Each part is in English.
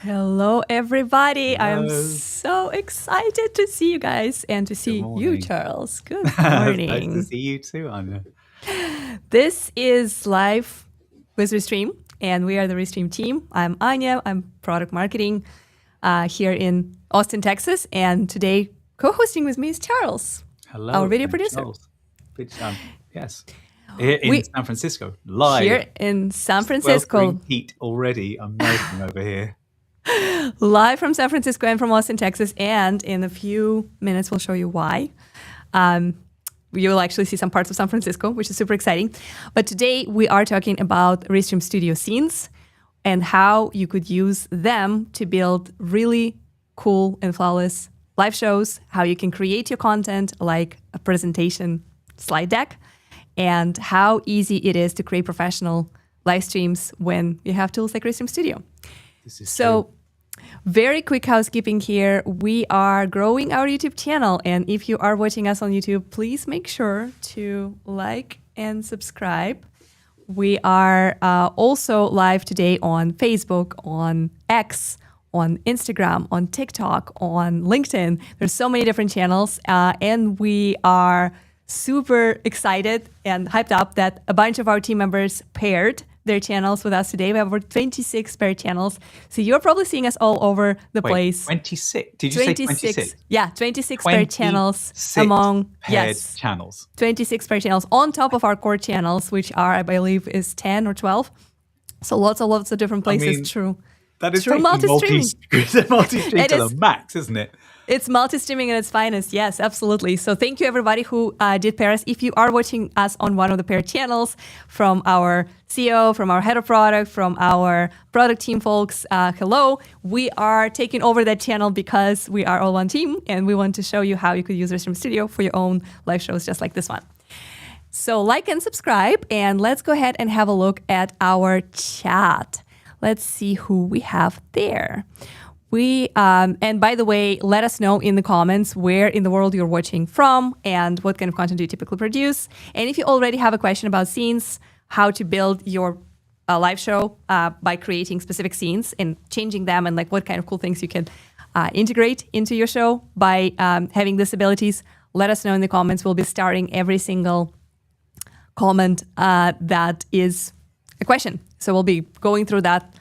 Hello, everybody. I am Hello. so excited to see you guys and to Good see you, morning. Charles. Good Nice to morning. see you too, Anya. This is Live with Restream, and we are the Restream team. I'm Anya. I'm product marketing here in Austin, Texas. And today, co-hosting with me is Charles, Hello, our video I'm producer. Charles. Yes. Here in San Francisco, live. Here in San Francisco. Sweltering heat already. I'm melting over here. Live from San Francisco and from Austin, Texas. And in a few minutes, we'll show you why. You'll actually see some parts of San Francisco, which is super exciting. But today we are talking about Restream Studio scenes and how you could use them to build really cool and flawless live shows, how you can create your content like a presentation slide deck, and how easy it is to create professional live streams when you have tools like Restream Studio. This is So, true. very quick housekeeping here. We are growing our YouTube channel, and if you are watching us on YouTube, please make sure to like and subscribe. We are also live today on Facebook, on X, on Instagram, on TikTok, on LinkedIn. There's so many different channels, and we are super excited and hyped up that a bunch of our team members paired their channels with us today. We have over 26 paired channels. So you're probably seeing us all over the place. 26? Did you say 26? Yeah, 26 paired channels among, paired channels. 26 paired channels on top of our core channels, which are, I believe, is 10 or 12. So lots of different places. True. That is true multi-streaming. Multi-stream to the max, isn't it? It's multi-streaming at its finest. Yes, absolutely. So thank you, everybody who did pair us. If you are watching us on one of the paired channels, from our CEO, from our head of product, from our product team folks, hello. We are taking over that channel because we are all one team, and we want to show you how you could use Restream Studio for your own live shows just like this one. So like and subscribe, and let's go ahead and have a look at our chat. Let's see who we have there. And by the way, let us know in the comments where in the world you're watching from and what kind of content do you typically produce. And if you already have a question about scenes, how to build your live show by creating specific scenes and changing them, and like what kind of cool things you can integrate into your show by having these abilities, let us know in the comments. We'll be starting every single comment that is a question. So we'll be going through that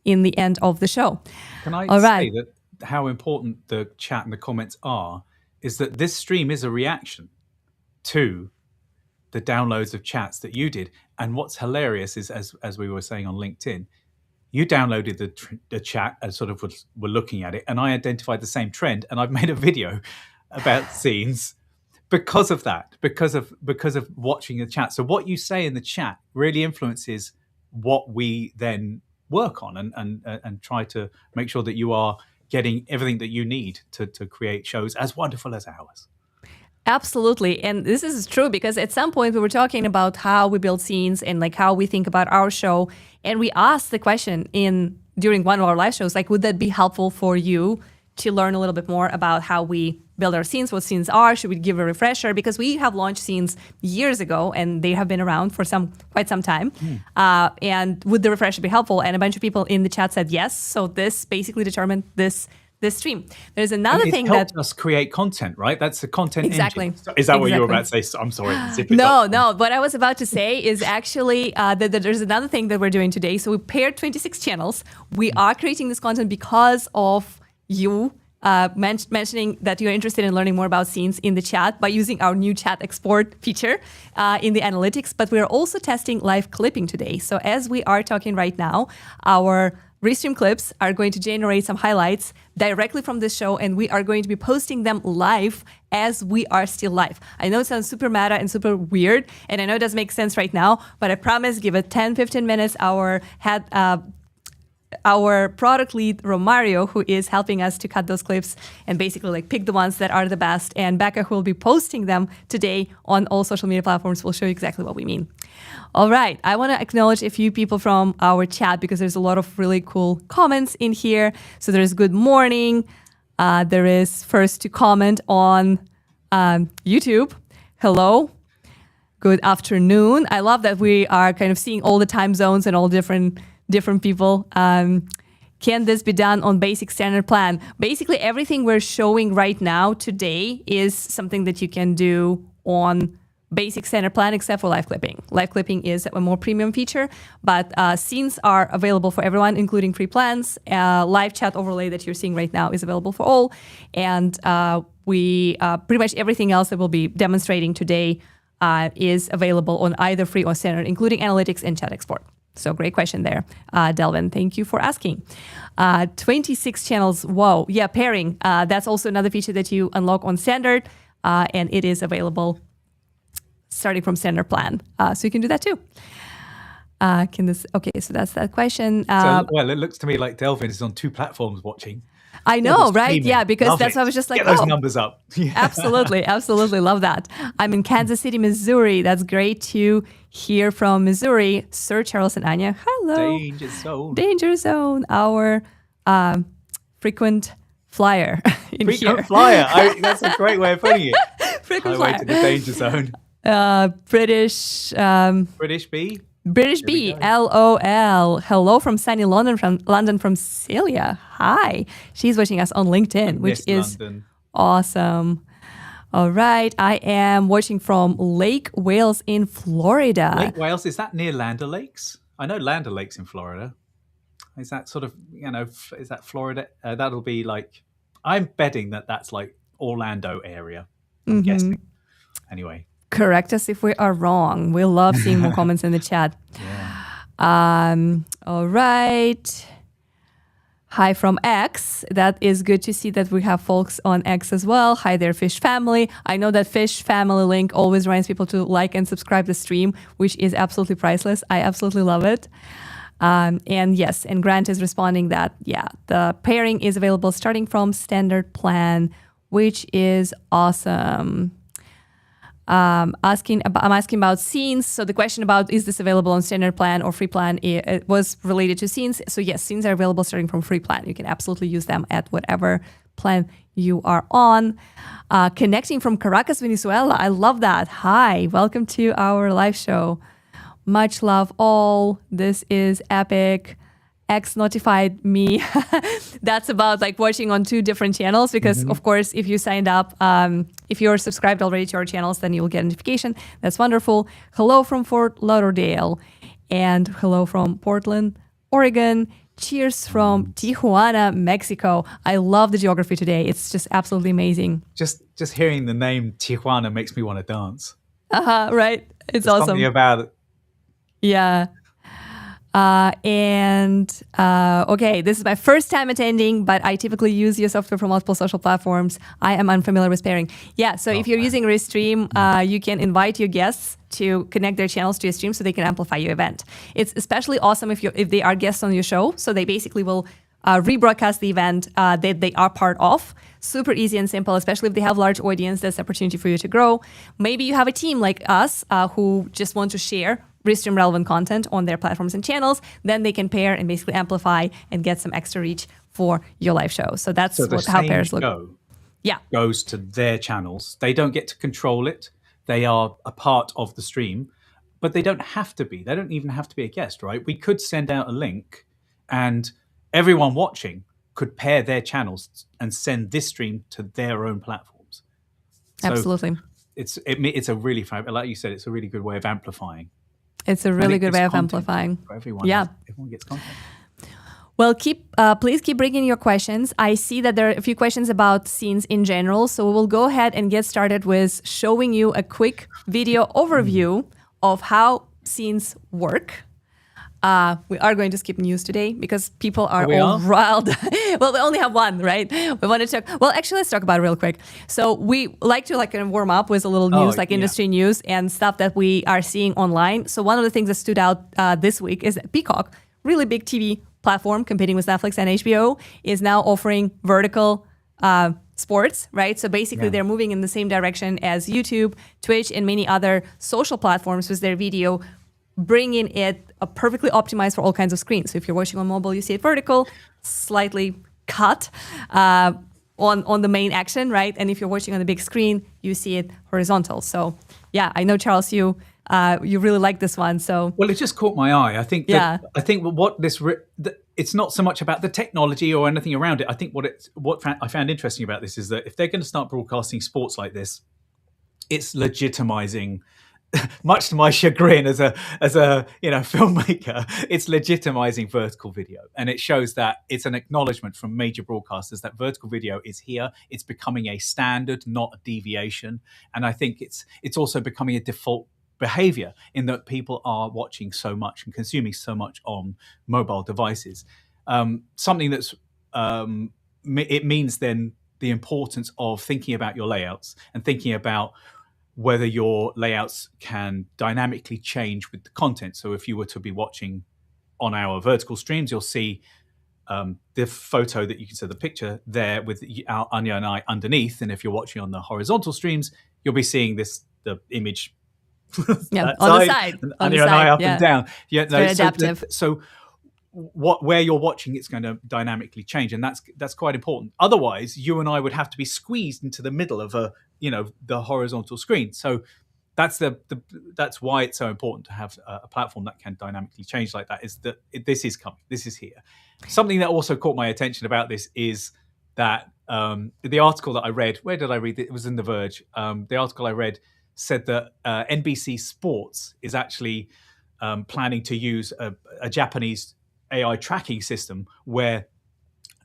in the end of the show. Can I say that how important the chat and the comments are is that this stream is a reaction to the downloads of chats that you did. And what's hilarious is, as we were saying on LinkedIn, you downloaded the chat and sort of were looking at it, and I identified the same trend, and I've made a video about scenes because of that, because of watching the chat. So what you say in the chat really influences what we then work on and try to make sure that you are getting everything that you need to create shows as wonderful as ours. Absolutely. And this is true because at some point we were talking about how we build scenes and like how we think about our show. And we asked the question during one of our live shows, like, would that be helpful for you to learn a little bit more about how we build our scenes, what scenes are? Should we give a refresher? Because we have launched scenes years ago and they have been around for quite some time. And would the refresher be helpful? And a bunch of people in the chat said yes. So this basically determined this stream. There's another thing that helped us create content, right? That's the content exactly. engine. Is that what you were about to say? I'm sorry. No. What I was about to say is actually that there's another thing that we're doing today. So we paired 26 channels. We are creating this content because of you mentioning that you're interested in learning more about scenes in the chat by using our new chat export feature in the analytics. But we're also testing live clipping today. So as we are talking right now, our Restream clips are going to generate some highlights directly from this show, and we are going to be posting them live as we are still live. I know it sounds super meta and super weird, and I know it doesn't make sense right now, but I promise, give it 10-15 minutes. Our product lead, Romario, who is helping us to cut those clips and basically like pick the ones that are the best, and Becca, who will be posting them today on all social media platforms, will show you exactly what we mean. All right, I want to acknowledge a few people from our chat because there's a lot of really cool comments in here. So there's good morning. There is first to comment on YouTube. Hello. Good afternoon. I love that we are kind of seeing all the time zones and all different people Can this be done on basic standard plan? Basically, everything we're showing right now today is something that you can do on basic standard plan, except for live clipping. Live clipping is a more premium feature, but scenes are available for everyone, including free plans. Live chat overlay that you're seeing right now is available for all. And we pretty much everything else that we'll be demonstrating today is available on either free or standard, including analytics and chat export. So great question there, Delvin. Thank you for asking. 26 channels. Whoa. Yeah, pairing. That's also another feature that you unlock on standard, and it is available starting from standard plan. So you can do that too. Okay, so that's that question. Well, it looks to me like Delvin is on 2 platforms watching. I know, right? Yeah, because Love that's it. why I was just like, get those numbers up. Yeah. Absolutely love that. I'm in Kansas City, Missouri. That's great to hear from Missouri. Sir Charles and Anya, hello. Danger zone. Our frequent flyer in here. Frequent flyer. That's a great way of putting it. Frequent Highway flyer. to the danger zone. British. British B. British B, LOL. Hello from sunny London from Celia. Hi. She's watching us on LinkedIn, which is London. Awesome. All right. I am watching from Lake Wales in Florida. Lake Wales, is that near Land O'Lakes? I know Land O'Lakes in Florida. Is that sort of, is that Florida? That'll be like, I'm betting that's like Orlando area. I'm guessing. Anyway. Correct us if we are wrong. We love seeing more comments in the chat. Yeah. All right. Hi from X. That is good to see that we have folks on X as well. Hi there, Fish Family. I know that Fish Family link always reminds people to like and subscribe the stream, which is absolutely priceless. I absolutely love it. And yes, and Grant is responding that, yeah, the pairing is available starting from standard plan, which is awesome. I'm asking about scenes. So the question about is this available on standard plan or free plan, it was related to scenes. So yes, scenes are available starting from free plan. You can absolutely use them at whatever plan you are on. Connecting from Caracas, Venezuela. I love that. Hi, welcome to our live show. Much love all. This is epic. X notified me. That's about like watching on 2 different channels because of course, if you signed up, if you're subscribed already to our channels, then you'll get a notification. That's wonderful. Hello from Fort Lauderdale and hello from Portland, Oregon. Cheers from Tijuana, Mexico. I love the geography today. It's just absolutely amazing. Just hearing the name Tijuana makes me want to dance. Right. It's awesome. Something about it. Yeah. Okay, this is my first time attending, but I typically use your software for multiple social platforms. I am unfamiliar with pairing. Yeah, so if you're using Restream, you can invite your guests to connect their channels to your stream so they can amplify your event. It's especially awesome if they are guests on your show, so they basically will rebroadcast the event that they are part of. Super easy and simple, especially if they have large audience. That's an opportunity for you to grow. Maybe you have a team like us who just want to share Restream relevant content on their platforms and channels. Then they can pair and basically amplify and get some extra reach for your live show. So that's how pairs look. Goes to their channels. They don't get to control it. They are a part of the stream, but they don't have to be. They don't even have to be a guest, right? We could send out a link and everyone watching could pair their channels and send this stream to their own platforms. So absolutely. It's a really, like you said, it's a really good way of amplifying. It's a really good way of amplifying. For everyone. Yeah. Everyone gets content. Well, please keep bringing your questions. I see that there are a few questions about scenes in general, so we'll go ahead and get started with showing you a quick video overview of how scenes work. We are going to skip news today because people are all riled. Well, we only have one, right? We want to talk. Well, actually, let's talk about it real quick. So we like to kind of warm up with a little news, industry news and stuff that we are seeing online. So one of the things that stood out this week is that Peacock, really big TV platform competing with Netflix and HBO, is now offering vertical sports, right? So basically they're moving in the same direction as YouTube, Twitch, and many other social platforms with their video, bringing it perfectly optimized for all kinds of screens. So if you're watching on mobile, you see it vertical, slightly cut on the main action, right? And if you're watching on the big screen, you see it horizontal. So yeah, I know, Charles, you really like this one. So well, it just caught my eye. I think what this it's not so much about the technology or anything around it. I think what I found interesting about this is that if they're going to start broadcasting sports like this, it's legitimizing, much to my chagrin as a filmmaker, it's legitimizing vertical video, and it shows that it's an acknowledgement from major broadcasters that vertical video is here. It's becoming a standard, not a deviation, and I think it's also becoming a default behavior in that people are watching so much and consuming so much on mobile devices. Something that's it means then the importance of thinking about your layouts and thinking about whether your layouts can dynamically change with the content. So if you were to be watching on our vertical streams, you'll see the photo that you can see, the picture there with Anya and I underneath. And if you're watching on the horizontal streams, you'll be seeing the image on the side. Anya and I up and down. Yeah, very adaptive. So where you're watching, it's going to dynamically change, and that's quite important. Otherwise, you and I would have to be squeezed into the middle of the horizontal screen. So that's why it's so important to have a platform that can dynamically change like that. Is that this is coming, this is here. Something that also caught my attention about this is that the article that I read. Where did I read it? It was in The Verge. The article I read said that NBC Sports is actually planning to use a Japanese AI tracking system where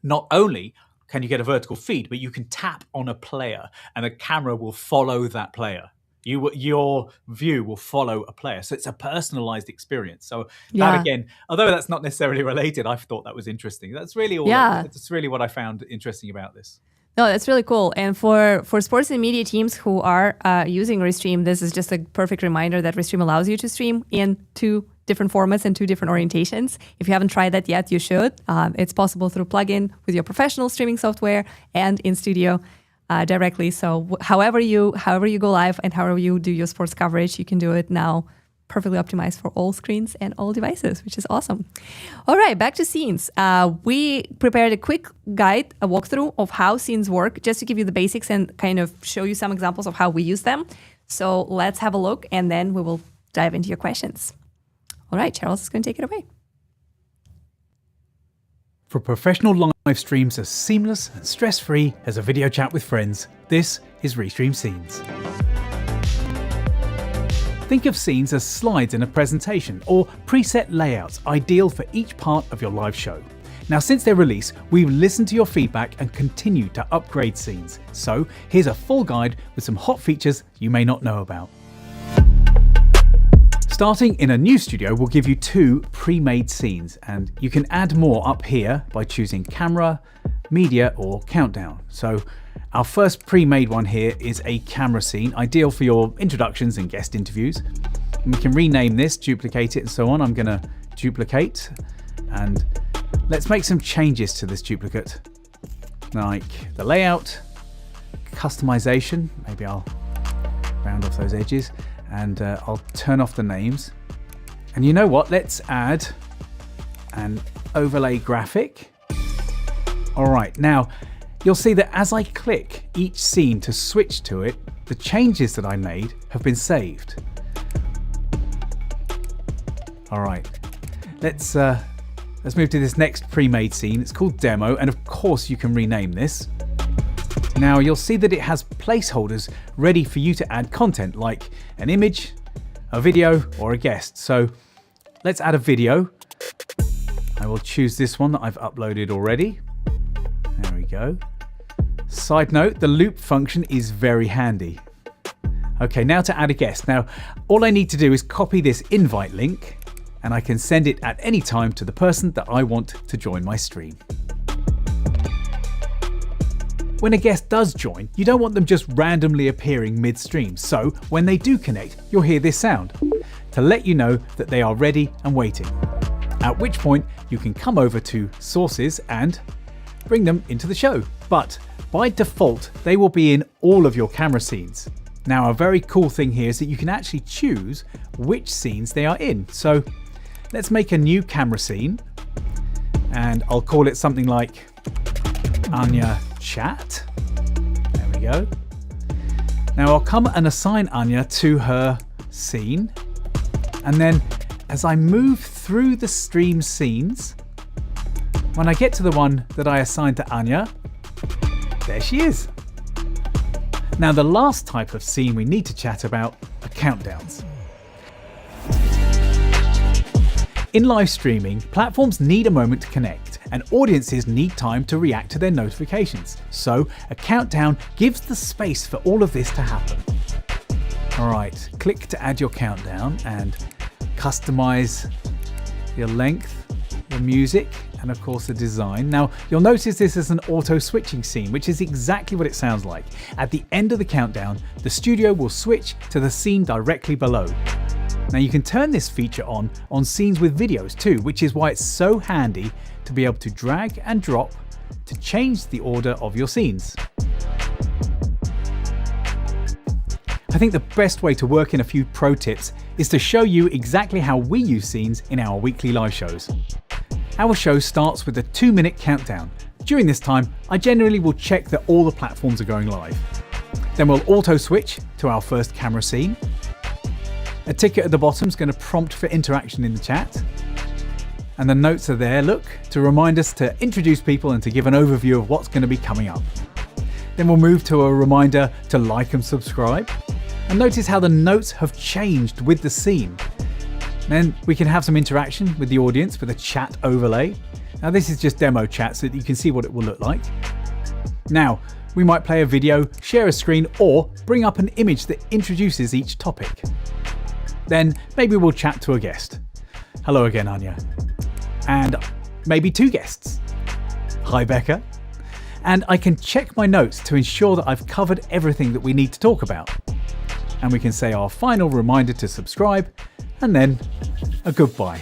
not only can you get a vertical feed, but you can tap on a player and a camera will follow that player. Your view will follow a player. So it's a personalized experience. So that again, although that's not necessarily related, I thought that was interesting. That's really that's really what I found interesting about this. No, that's really cool. And for sports and media teams who are using Restream, this is just a perfect reminder that Restream allows you to stream in 2 different formats and 2 different orientations. If you haven't tried that yet, you should. It's possible through plugin with your professional streaming software and in studio directly. So however you go live and however you do your sports coverage, you can do it now perfectly optimized for all screens and all devices, which is awesome. All right, back to scenes. We prepared a quick guide, a walkthrough of how scenes work, just to give you the basics and kind of show you some examples of how we use them. So let's have a look, and then we will dive into your questions. All right, Charles is going to take it away. For professional live streams as seamless and stress-free as a video chat with friends, this is Restream Scenes. Think of scenes as slides in a presentation or preset layouts ideal for each part of your live show. Now, since their release, we've listened to your feedback and continued to upgrade scenes. So here's a full guide with some hot features you may not know about. Starting in a new studio, we'll give you 2 pre-made scenes, and you can add more up here by choosing camera, media, or countdown. So our first pre-made one here is a camera scene, ideal for your introductions and guest interviews. And we can rename this, duplicate it, and so on. I'm going to duplicate, and let's make some changes to this duplicate, like the layout, customization. Maybe I'll round off those edges, and I'll turn off the names. And you know what? Let's add an overlay graphic. All right, now you'll see that as I click each scene to switch to it, the changes that I made have been saved. All right, let's move to this next pre-made scene. It's called Demo, and of course you can rename this. Now you'll see that it has placeholders ready for you to add content like an image, a video, or a guest. So let's add a video. I will choose this one that I've uploaded already. There we go. Side note, the loop function is very handy. Okay, now to add a guest. Now, all I need to do is copy this invite link, and I can send it at any time to the person that I want to join my stream. When a guest does join, you don't want them just randomly appearing mid-stream, so when they do connect, you'll hear this sound to let you know that they are ready and waiting. At which point, you can come over to Sources and bring them into the show. But by default, they will be in all of your camera scenes. Now, a very cool thing here is that you can actually choose which scenes they are in. So let's make a new camera scene, and I'll call it something like Anya Chat. There we go. Now I'll come and assign Anya to her scene, and then as I move through the stream scenes, When I get to the one that I assigned to Anya, there she is. Now, the last type of scene we need to chat about are countdowns. In live streaming, platforms need a moment to connect, and audiences need time to react to their notifications. So, a countdown gives the space for all of this to happen. Alright, click to add your countdown and customize your length, the music, and of course the design. Now, you'll notice this is an auto switching scene, which is exactly what it sounds like. At the end of the countdown, the studio will switch to the scene directly below. Now, you can turn this feature on scenes with videos too, which is why it's so handy to be able to drag and drop to change the order of your scenes. I think the best way to work in a few pro tips is to show you exactly how we use scenes in our weekly live shows. Our show starts with a 2-minute countdown. During this time, I generally will check that all the platforms are going live. Then we'll auto switch to our first camera scene. A ticket at the bottom is going to prompt for interaction in the chat. And the notes are there, look, to remind us to introduce people and to give an overview of what's going to be coming up. Then we'll move to a reminder to like and subscribe. And notice how the notes have changed with the scene. Then we can have some interaction with the audience with a chat overlay. Now, this is just demo chat so that you can see what it will look like. Now, we might play a video, share a screen, or bring up an image that introduces each topic. Then maybe we'll chat to a guest. Hello again, Anya. And maybe 2 guests. Hi, Becca. And I can check my notes to ensure that I've covered everything that we need to talk about. And we can say our final reminder to subscribe, and then a goodbye.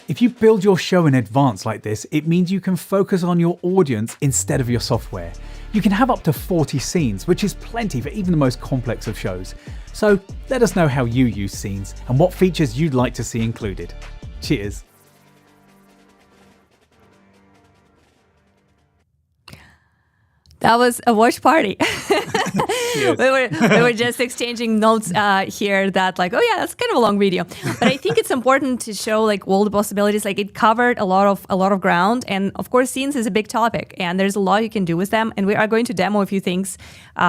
If you build your show in advance like this, it means you can focus on your audience instead of your software. You can have up to 40 scenes, which is plenty for even the most complex of shows. So let us know how you use scenes and what features you'd like to see included. Cheers. That was a watch party. we were just exchanging notes here that like, oh yeah, that's kind of a long video. But I think it's important to show like all the possibilities. Like it covered a lot of ground, and of course scenes is a big topic, and there's a lot you can do with them. And we are going to demo a few things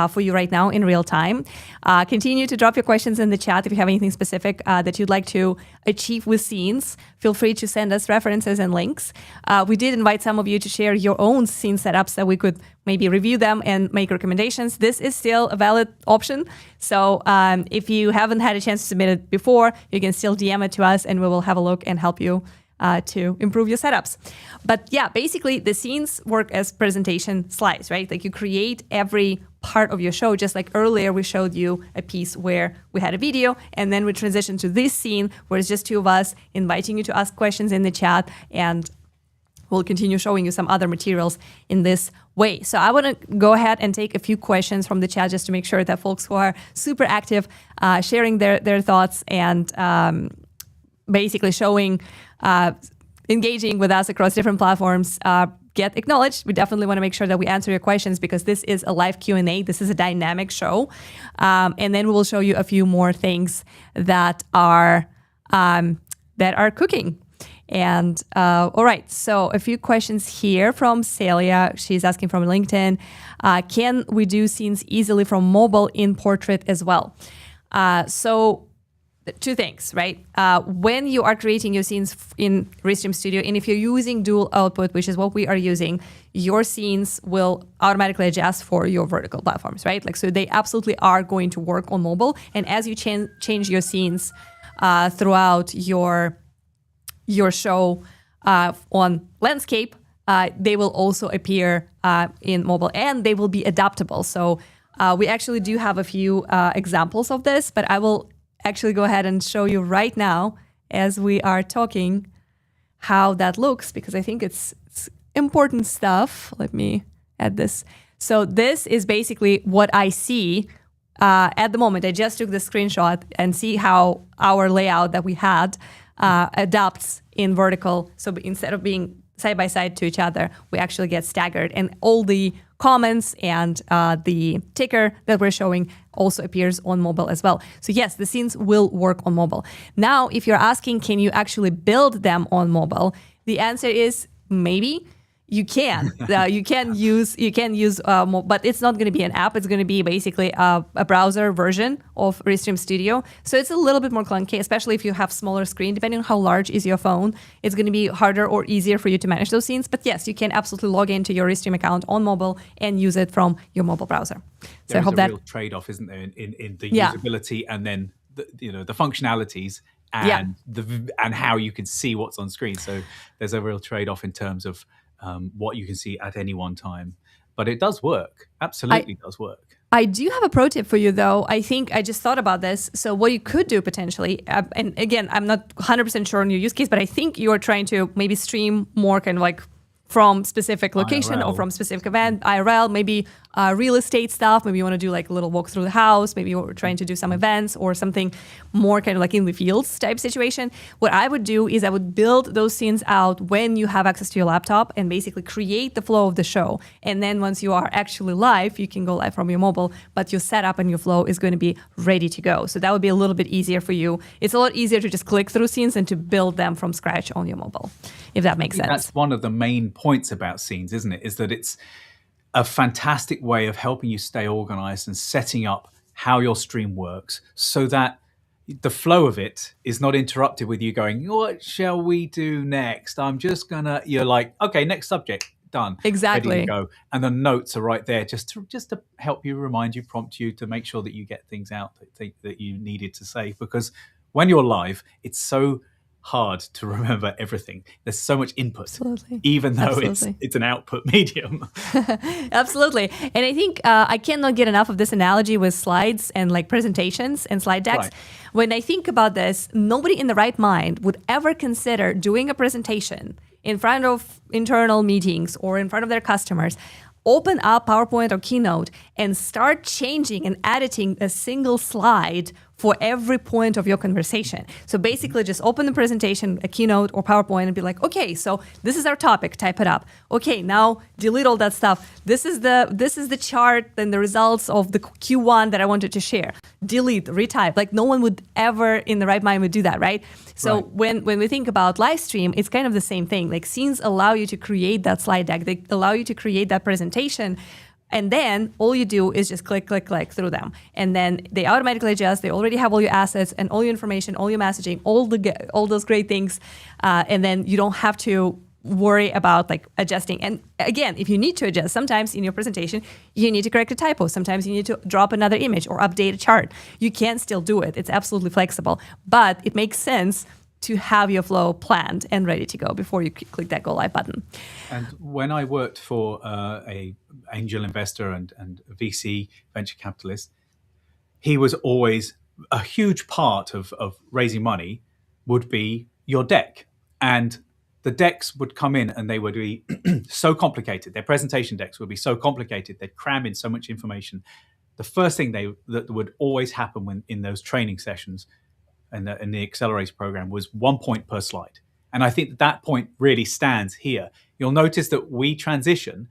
for you right now in real time. Continue to drop your questions in the chat if you have anything specific that you'd like to achieve with scenes. Feel free to send us references and links. We did invite some of you to share your own scene setups that we could maybe review them and make recommendations. This is still a valid option. So if you haven't had a chance to submit it before, you can still DM it to us and we will have a look and help you to improve your setups. But yeah, basically the scenes work as presentation slides, right? Like you create every part of your show, just like earlier we showed you a piece where we had a video and then we transitioned to this scene where it's just 2 of us inviting you to ask questions in the chat, and we'll continue showing you some other materials in this way. So I want to go ahead and take a few questions from the chat just to make sure that folks who are super active, sharing their thoughts and basically showing, engaging with us across different platforms, get acknowledged. We definitely want to make sure that we answer your questions because this is a live Q&A. This is a dynamic show. And then we will show you a few more things that are cooking. And all right, so a few questions here from Celia. She's asking from LinkedIn, can we do scenes easily from mobile in portrait as well? So 2 things, right? When you are creating your scenes in Restream Studio, and if you're using dual output, which is what we are using, your scenes will automatically adjust for your vertical platforms, right? Like, so they absolutely are going to work on mobile. And as you change your scenes throughout your show on landscape, they will also appear in mobile, and they will be adaptable. So we actually do have a few examples of this, but I will actually go ahead and show you right now as we are talking how that looks, because I think it's important stuff. Let me add this. So this is basically what I see at the moment. I just took the screenshot and see how our layout that we had adapts in vertical. So instead of being side by side to each other, we actually get staggered, and all the comments and the ticker that we're showing also appears on mobile as well. So yes, the scenes will work on mobile. Now, if you're asking, can you actually build them on mobile? The answer is maybe. You can use but it's not going to be an app. It's going to be basically a browser version of Restream Studio. So it's a little bit more clunky, especially if you have smaller screen. Depending on how large is your phone, it's going to be harder or easier for you to manage those scenes. But yes, you can absolutely log into your Restream account on mobile and use it from your mobile browser. So I hope that real trade-off, isn't there, in the usability and then the functionalities and and how you can see what's on screen. So there's a real trade-off in terms of what you can see at any one time. But it does work. Absolutely does work. I do have a pro tip for you, though. I think I just thought about this. So what you could do potentially, and again, I'm not 100% sure on your use case, but I think you're trying to maybe stream more kind of like from specific location IRL. Or from specific event, IRL, maybe real estate stuff. Maybe you want to do like a little walk through the house. Maybe you're trying to do some events or something more kind of like in the fields type situation. What I would do is I would build those scenes out when you have access to your laptop and basically create the flow of the show. And then once you are actually live, you can go live from your mobile, but your setup and your flow is going to be ready to go. So that would be a little bit easier for you. It's a lot easier to just click through scenes and to build them from scratch on your mobile, if that makes sense. That's one of the main points about scenes, isn't it? Is that it's a fantastic way of helping you stay organized and setting up how your stream works so that the flow of it is not interrupted with you going, what shall we do next? You're like, okay, next subject, done. Exactly. Ready to go. And the notes are right there just to help you, remind you, prompt you to make sure that you get things out that you needed to say. Because when you're live, it's so hard to remember everything. There's so much input, Absolutely. even though Absolutely. it's an output medium. Absolutely. And I think I cannot get enough of this analogy with slides and like presentations and slide decks. Right. When I think about this, nobody in the right mind would ever consider doing a presentation in front of internal meetings or in front of their customers, open up PowerPoint or Keynote and start changing and editing a single slide for every point of your conversation. So basically just open the presentation, a Keynote or PowerPoint and be like, okay, so this is our topic, type it up. Okay, now delete all that stuff. This is the chart and the results of the Q1 that I wanted to share. Delete, retype. Like no one would ever in the right mind would do that, right? So when we think about live stream, it's kind of the same thing. Like scenes allow you to create that slide deck. They allow you to create that presentation. And then all you do is just click through them. And then they automatically adjust. They already have all your assets and all your information, all your messaging, all those great things. And then you don't have to worry about like adjusting. And again, if you need to adjust, sometimes in your presentation, you need to correct a typo. Sometimes you need to drop another image or update a chart. You can still do it. It's absolutely flexible. But it makes sense to have your flow planned and ready to go before you click that go live button. And when I worked for a angel investor and VC venture capitalist, he was always a huge part of raising money would be your deck. And the decks would come in and they would be so complicated. Their presentation decks would be so complicated. They'd cram in so much information. The first thing that would always happen when in those training sessions and the accelerator program was 1 point per slide. And I think that point really stands here. You'll notice that we transition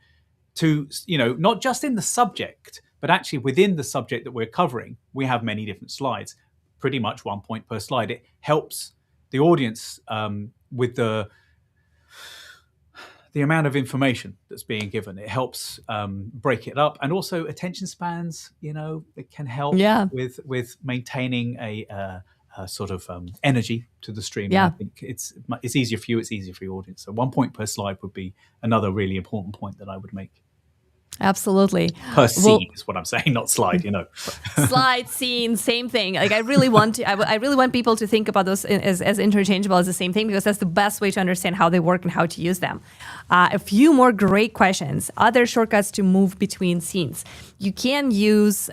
to, not just in the subject, but actually within the subject that we're covering, we have many different slides, pretty much 1 point per slide. It helps the audience with the amount of information that's being given. It helps break it up. And also attention spans, it can help with maintaining a sort of energy to the stream. Yeah. And I think it's easier for you, it's easier for your audience. So 1 point per slide would be another really important point that I would make. Absolutely. Per scene is what I'm saying, not slide, Slide, scene, same thing. Like I really want people to think about those as interchangeable as the same thing, because that's the best way to understand how they work and how to use them. A few more great questions. Other shortcuts to move between scenes. You can use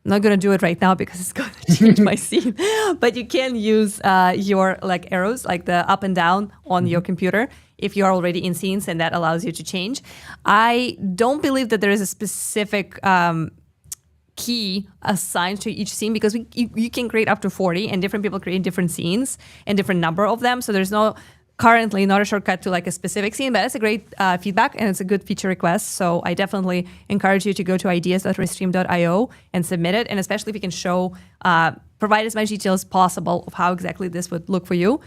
I'm not going to do it right now because it's going to change my scene. But you can use your like arrows, like the up and down on your computer if you are already in scenes, and that allows you to change. I don't believe that there is a specific key assigned to each scene, because you can create up to 40 and different people create different scenes and different number of them. So there's currently not a shortcut to like a specific scene, but it's a great feedback and it's a good feature request. So I definitely encourage you to go to ideas.restream.io and submit it. And especially if you can provide as much detail as possible of how exactly this would look for you.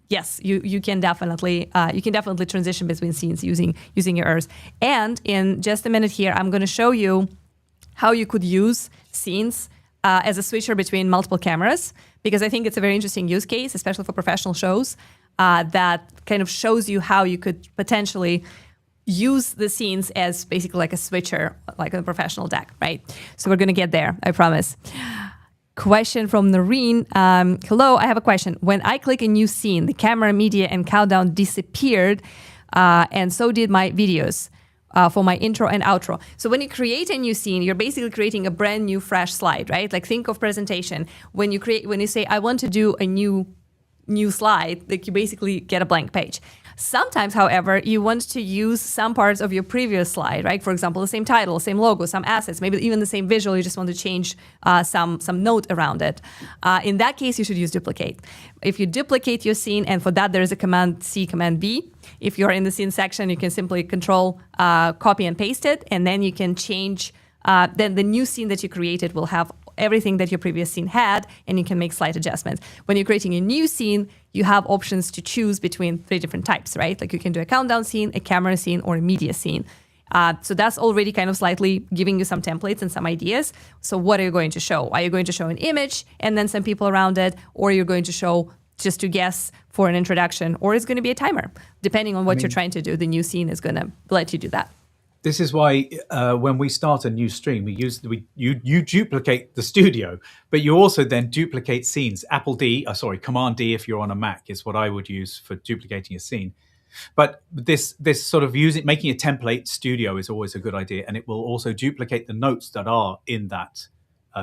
yes, you can definitely transition between scenes using your ERs. And in just a minute here, I'm going to show you how you could use scenes as a switcher between multiple cameras, because I think it's a very interesting use case, especially for professional shows, that kind of shows you how you could potentially use the scenes as basically like a switcher, like a professional deck, right? So we're going to get there, I promise. Question from Noreen. Hello, I have a question. When I click a new scene, the camera, media, and countdown disappeared, and so did my videos for my intro and outro. So when you create a new scene, you're basically creating a brand new, fresh slide, right? Like think of presentation. When you say, I want to do a new slide, like you basically get a blank page. Sometimes, however, you want to use some parts of your previous slide, right? For example, the same title, same logo, some assets, maybe even the same visual. You just want to change some note around it. In that case, you should use duplicate. If you duplicate your scene, and for that there is a Command C, Command B. If you're in the scene section, you can simply Control copy and paste it, and then you can change. Then the new scene that you created will have everything that your previous scene had, and you can make slight adjustments. When you're creating a new scene, you have options to choose between 3 different types, right? Like you can do a countdown scene, a camera scene, or a media scene. So that's already kind of slightly giving you some templates and some ideas. So what are you going to show? Are you going to show an image and then some people around it, or you're going to show just to guess for an introduction, or it's going to be a timer? Depending on what you're trying to do, the new scene is going to let you do that. This is why when we start a new stream, you duplicate the studio, but you also then duplicate scenes. Command D if you're on a Mac is what I would use for duplicating a scene. But this sort of making a template studio is always a good idea, and it will also duplicate the notes that are in that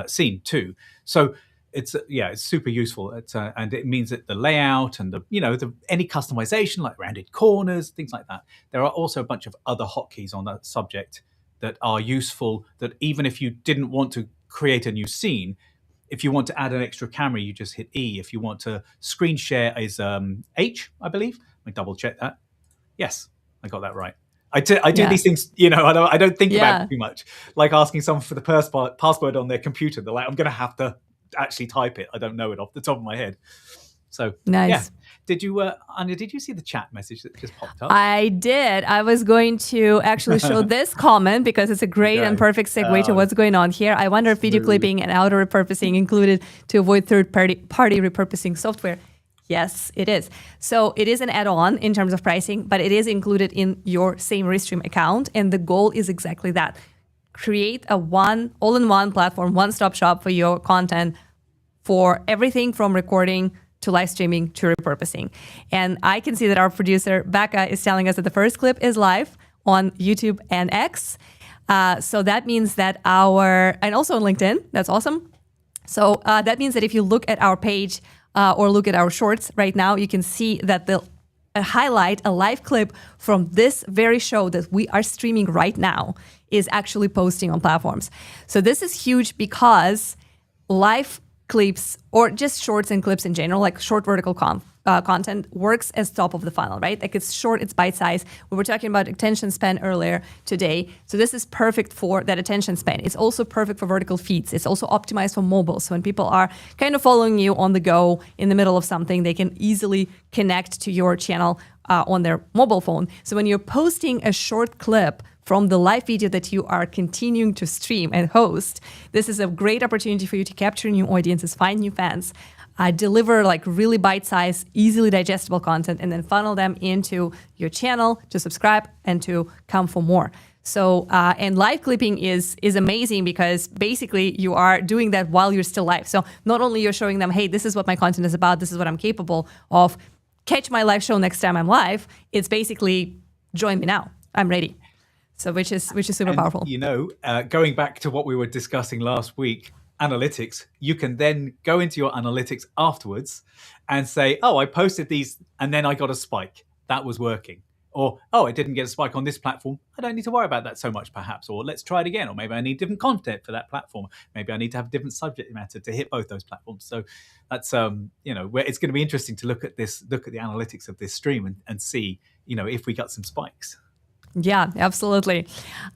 scene too. So it's super useful. And it means that the layout and any customization, like rounded corners, things like that. There are also a bunch of other hotkeys on that subject that are useful, that even if you didn't want to create a new scene, if you want to add an extra camera, you just hit E. If you want to screen share is H, I believe. Let me double check that. Yes, I got that right. I do these things, I don't think about it too much. Like asking someone for the password on their computer. They're like, I'm going to have to actually type it. I don't know it off the top of my head. So nice. Yeah. Did you, Anya, did you see the chat message that just popped up? I did. I was going to actually show this comment because it's a great and perfect segue to what's going on here. I wonder if video clipping and auto repurposing included to avoid third-party repurposing software. Yes, it is. So it is an add-on in terms of pricing, but it is included in your same Restream account. And the goal is exactly that. Create a all-in-one platform, one-stop shop for your content, for everything from recording to live streaming to repurposing. And I can see that our producer, Becca, is telling us that the first clip is live on YouTube and X. So that means that and also on LinkedIn, that's awesome. So that means that if you look at our page or look at our shorts right now, you can see that they'll highlight a live clip from this very show that we are streaming right now is actually posting on platforms. So this is huge because live clips, or just shorts and clips in general, like short vertical content, works as top of the funnel, right? Like it's short, it's bite size. We were talking about attention span earlier today. So this is perfect for that attention span. It's also perfect for vertical feeds. It's also optimized for mobile. So when people are kind of following you on the go in the middle of something, they can easily connect to your channel on their mobile phone. So when you're posting a short clip from the live video that you are continuing to stream and host, this is a great opportunity for you to capture new audiences, find new fans, deliver like really bite-sized, easily digestible content, and then funnel them into your channel to subscribe and to come for more. So, and live clipping is amazing because basically you are doing that while you're still live. So not only you're showing them, hey, this is what my content is about, this is what I'm capable of, catch my live show next time I'm live. It's basically join me now, I'm ready. So which is super powerful. Going back to what we were discussing last week, analytics, you can then go into your analytics afterwards and say, oh, I posted these and then I got a spike. That was working. Or, oh, I didn't get a spike on this platform. I don't need to worry about that so much, perhaps. Or let's try it again. Or maybe I need different content for that platform. Maybe I need to have different subject matter to hit both those platforms. So that's, where it's going to be interesting to look at the analytics of this stream and see, if we got some spikes. Yeah, absolutely.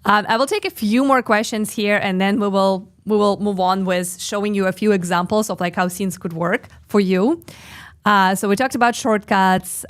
I will take a few more questions here, and then we will move on with showing you a few examples of like how scenes could work for you. So we talked about shortcuts.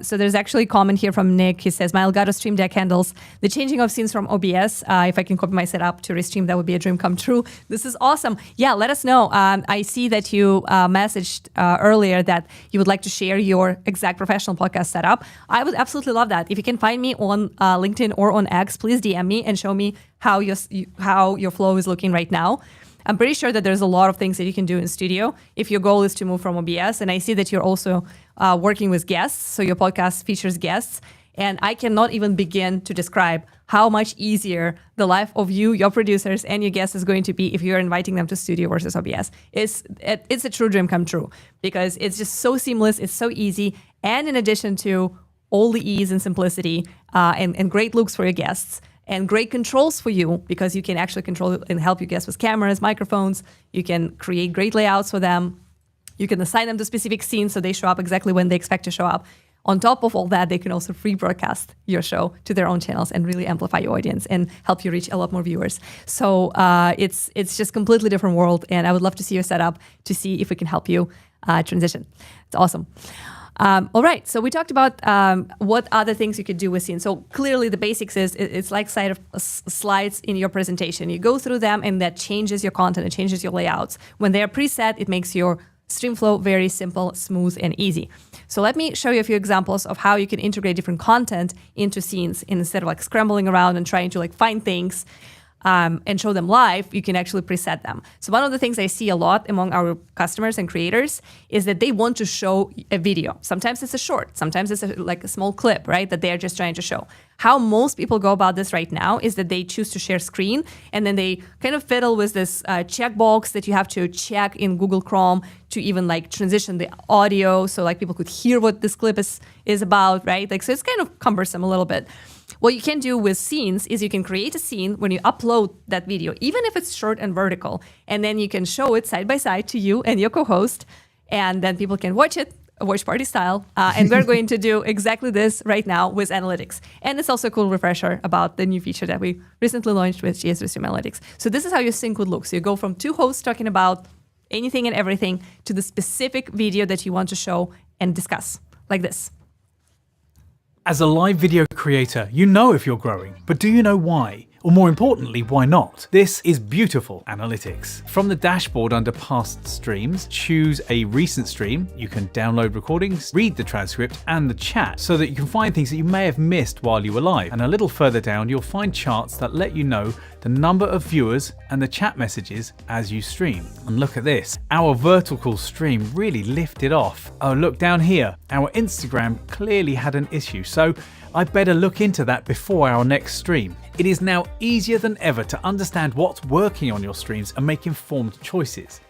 So there's actually a comment here from Nick. He says, my Elgato Stream Deck handles the changing of scenes from OBS. If I can copy my setup to Restream, that would be a dream come true. This is awesome. Yeah, let us know. I see that you messaged earlier that you would like to share your exact professional podcast setup. I would absolutely love that. If you can find me on LinkedIn or on X, please DM me and show me how your flow is looking right now. I'm pretty sure that there's a lot of things that you can do in studio if your goal is to move from OBS. And I see that you're also working with guests. So your podcast features guests. And I cannot even begin to describe how much easier the life of you, your producers, and your guests is going to be if you're inviting them to studio versus OBS. It's a true dream come true because it's just so seamless. It's so easy. And in addition to all the ease and simplicity and great looks for your guests, and great controls for you because you can actually control and help your guests with cameras, microphones. You can create great layouts for them. You can assign them to specific scenes so they show up exactly when they expect to show up. On top of all that, they can also free broadcast your show to their own channels and really amplify your audience and help you reach a lot more viewers. So it's just completely different world. And I would love to see your setup to see if we can help you transition. It's awesome. All right, so we talked about what other things you could do with scenes. So clearly the basics is it's like slides in your presentation. You go through them and that changes your content, it changes your layouts. When they're preset, it makes your stream flow very simple, smooth, and easy. So let me show you a few examples of how you can integrate different content into scenes instead of like scrambling around and trying to like find things. And show them live, you can actually preset them. So one of the things I see a lot among our customers and creators is that they want to show a video. Sometimes it's a short, sometimes it's like a small clip, right, that they're just trying to show. How most people go about this right now is that they choose to share screen and then they kind of fiddle with this checkbox that you have to check in Google Chrome to even like transition the audio so like people could hear what this clip is about, right? Like, so it's kind of cumbersome a little bit. What you can do with scenes is you can create a scene when you upload that video, even if it's short and vertical, and then you can show it side by side to you and your co-host, and then people can watch it, watch party style. And we're going to do exactly this right now with analytics. And it's also a cool refresher about the new feature that we recently launched with Restream Analytics. So this is how your sync would look. So you go from two hosts talking about anything and everything to the specific video that you want to show and discuss, like this. As a live video creator, you know if you're growing, but do you know why? Or more importantly, why not? This is beautiful analytics. From the dashboard under past streams, choose a recent stream. You can download recordings, read the transcript and the chat so that you can find things that you may have missed while you were live. And a little further down, you'll find charts that let you know the number of viewers and the chat messages as you stream. And look at this, our vertical stream really lifted off. Oh, look down here, our Instagram clearly had an issue. So I better look into that before our next stream. It is now easier than ever to understand what's working on your streams and make informed choices.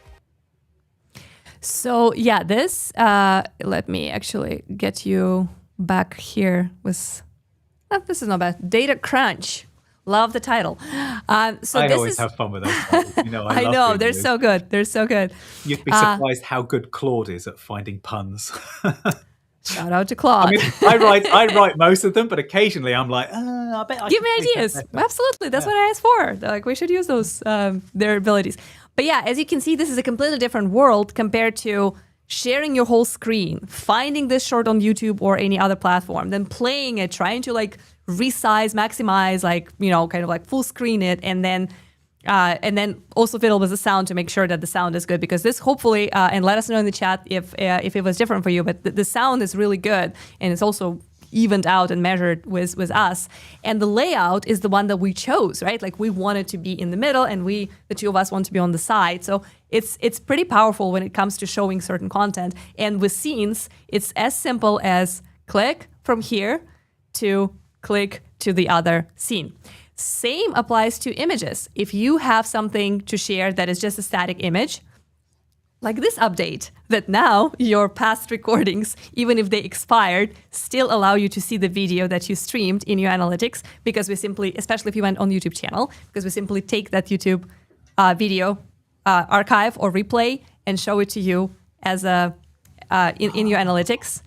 So yeah, this, let me actually get you back here with, this is not bad, Data Crunch. Love the title. So I this always have fun with those titles. You know, I know, they're so good. They're so good. You'd be surprised how good Claude is at finding puns. Shout out to Claude. I mean, I write most of them, but occasionally I'm like, I bet I give me ideas. Absolutely, that's what I asked for. They're like, we should use those their abilities. But yeah, as you can see, this is a completely different world compared to sharing your whole screen, finding this short on YouTube or any other platform, then playing it, trying to like resize, maximize, like, you know, kind of like full screen it, and then also fiddle with the sound to make sure that the sound is good, because this hopefully, and let us know in the chat if it was different for you, but the sound is really good and it's also evened out and measured with us. And the layout is the one that we chose, right? Like we wanted to be in the middle and the two of us want to be on the side. So it's pretty powerful when it comes to showing certain content. And with scenes, it's as simple as click from here to click to the other scene. Same applies to images. If you have something to share that is just a static image, like this update, that now your past recordings, even if they expired, still allow you to see the video that you streamed in your analytics, because we simply, especially if you went on YouTube channel, because we simply take that YouTube video archive or replay and show it to you as a in your analytics.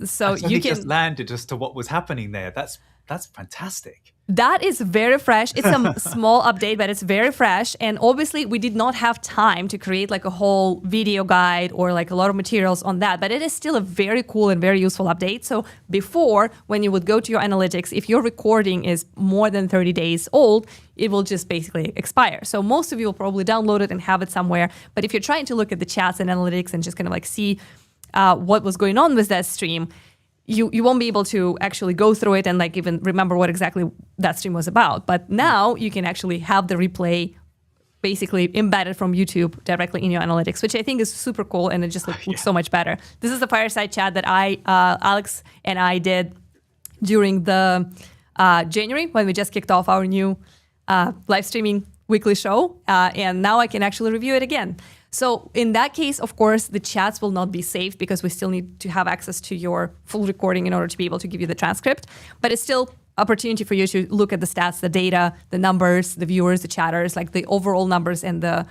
So you can just landed as to what was happening there. That's That's fantastic. That is very fresh. It's a small update, but it's very fresh. And obviously, we did not have time to create like a whole video guide or like a lot of materials on that. But it is still a very cool and very useful update. So before, when you would go to your analytics, if your recording is more than 30 days old, it will just basically expire. So most of you will probably download it and have it somewhere. But if you're trying to look at the chats and analytics and just kind of like see what was going on with that stream, you won't be able to actually go through it and like even remember what exactly that stream was about. But now you can actually have the replay basically embedded from YouTube directly in your analytics, which I think is super cool, and it just looks so much better. This is the fireside chat that Alex and I did during the January when we just kicked off our new live streaming weekly show, and now I can actually review it again. So in that case, of course, the chats will not be saved because we still need to have access to your full recording in order to be able to give you the transcript. But it's still opportunity for you to look at the stats, the data, the numbers, the viewers, the chatters, like the overall numbers and the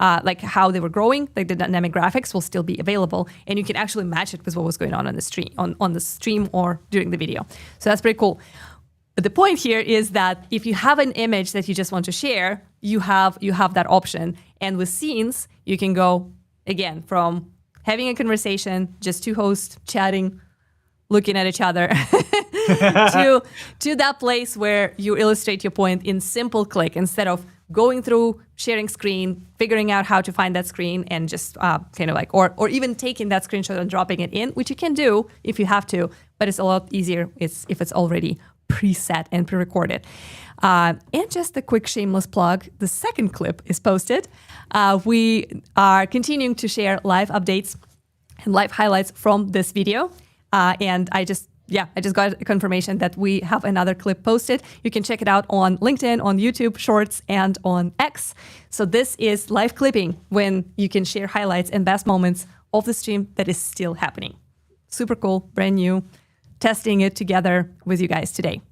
like how they were growing, like the dynamic graphics will still be available, and you can actually match it with what was going on the stream, on the stream or during the video. So that's pretty cool. But the point here is that if you have an image that you just want to share, you have that option. And with scenes, you can go, again, from having a conversation, just two hosts chatting, looking at each other, to that place where you illustrate your point in simple click instead of going through sharing screen, figuring out how to find that screen, and just kind of like, or even taking that screenshot and dropping it in, which you can do if you have to, but it's a lot easier if it's already preset and pre-recorded. And just a quick shameless plug, the second clip is posted. We are continuing to share live updates and live highlights from this video. And I just got a confirmation that we have another clip posted. You can check it out on LinkedIn, on YouTube Shorts, and on X. So this is live clipping when you can share highlights and best moments of the stream that is still happening. Super cool, brand new, testing it together with you guys today.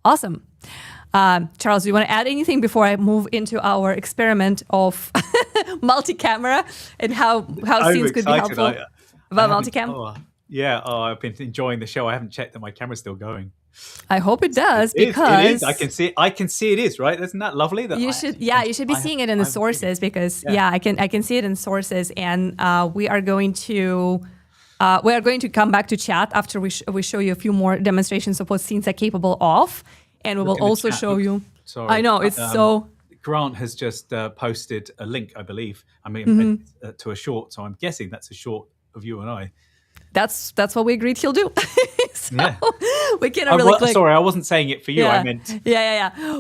Awesome. Charles, do you want to add anything before I move into our experiment of multi-camera and how scenes could be helpful about multicam? I've been enjoying the show. I haven't checked that my camera's still going. I hope it does, because it is. I can see it is, right? Isn't that lovely? You should be seeing it in the sources because I can see it in sources, and we are going to come back to chat after we show you a few more demonstrations of what scenes are capable of, and we will also show you. Sorry, I know it's so. Grant has just posted a link, I believe. I mean, to a short. So I'm guessing that's a short of you and I. That's what we agreed he'll do. We cannot really click. Sorry, I wasn't saying it for you. I meant.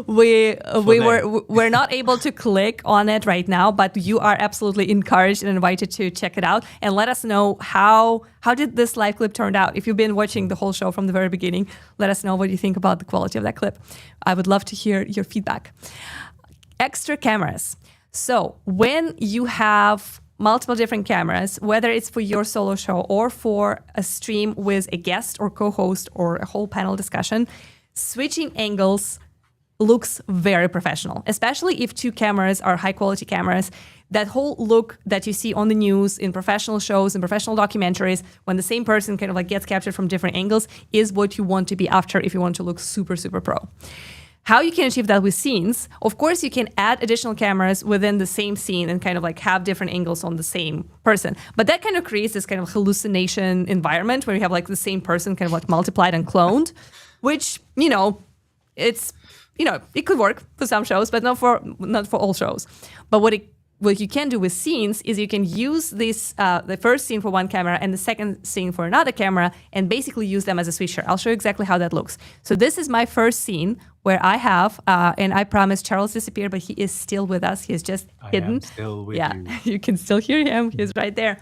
We're not able to click on it right now, but you are absolutely encouraged and invited to check it out and let us know how did this live clip turn out. If you've been watching the whole show from the very beginning, let us know what you think about the quality of that clip. I would love to hear your feedback. Extra cameras. So when you have multiple different cameras, whether it's for your solo show or for a stream with a guest or co-host or a whole panel discussion, switching angles looks very professional, especially if two cameras are high quality cameras. That whole look that you see on the news in professional shows and professional documentaries, when the same person kind of like gets captured from different angles, is what you want to be after if you want to look super, super pro. How you can achieve that with scenes, of course, you can add additional cameras within the same scene and kind of like have different angles on the same person. But that kind of creates this kind of hallucination environment where you have like the same person kind of like multiplied and cloned, which, it could work for some shows, but not for all shows. But what you can do with scenes is you can use this the first scene for one camera and the second scene for another camera and basically use them as a switcher. I'll show you exactly how that looks. So this is my first scene where I have, and I promise Charles disappeared, but he is still with us. He is just hidden. I am still with you. You can still hear him. He's right there.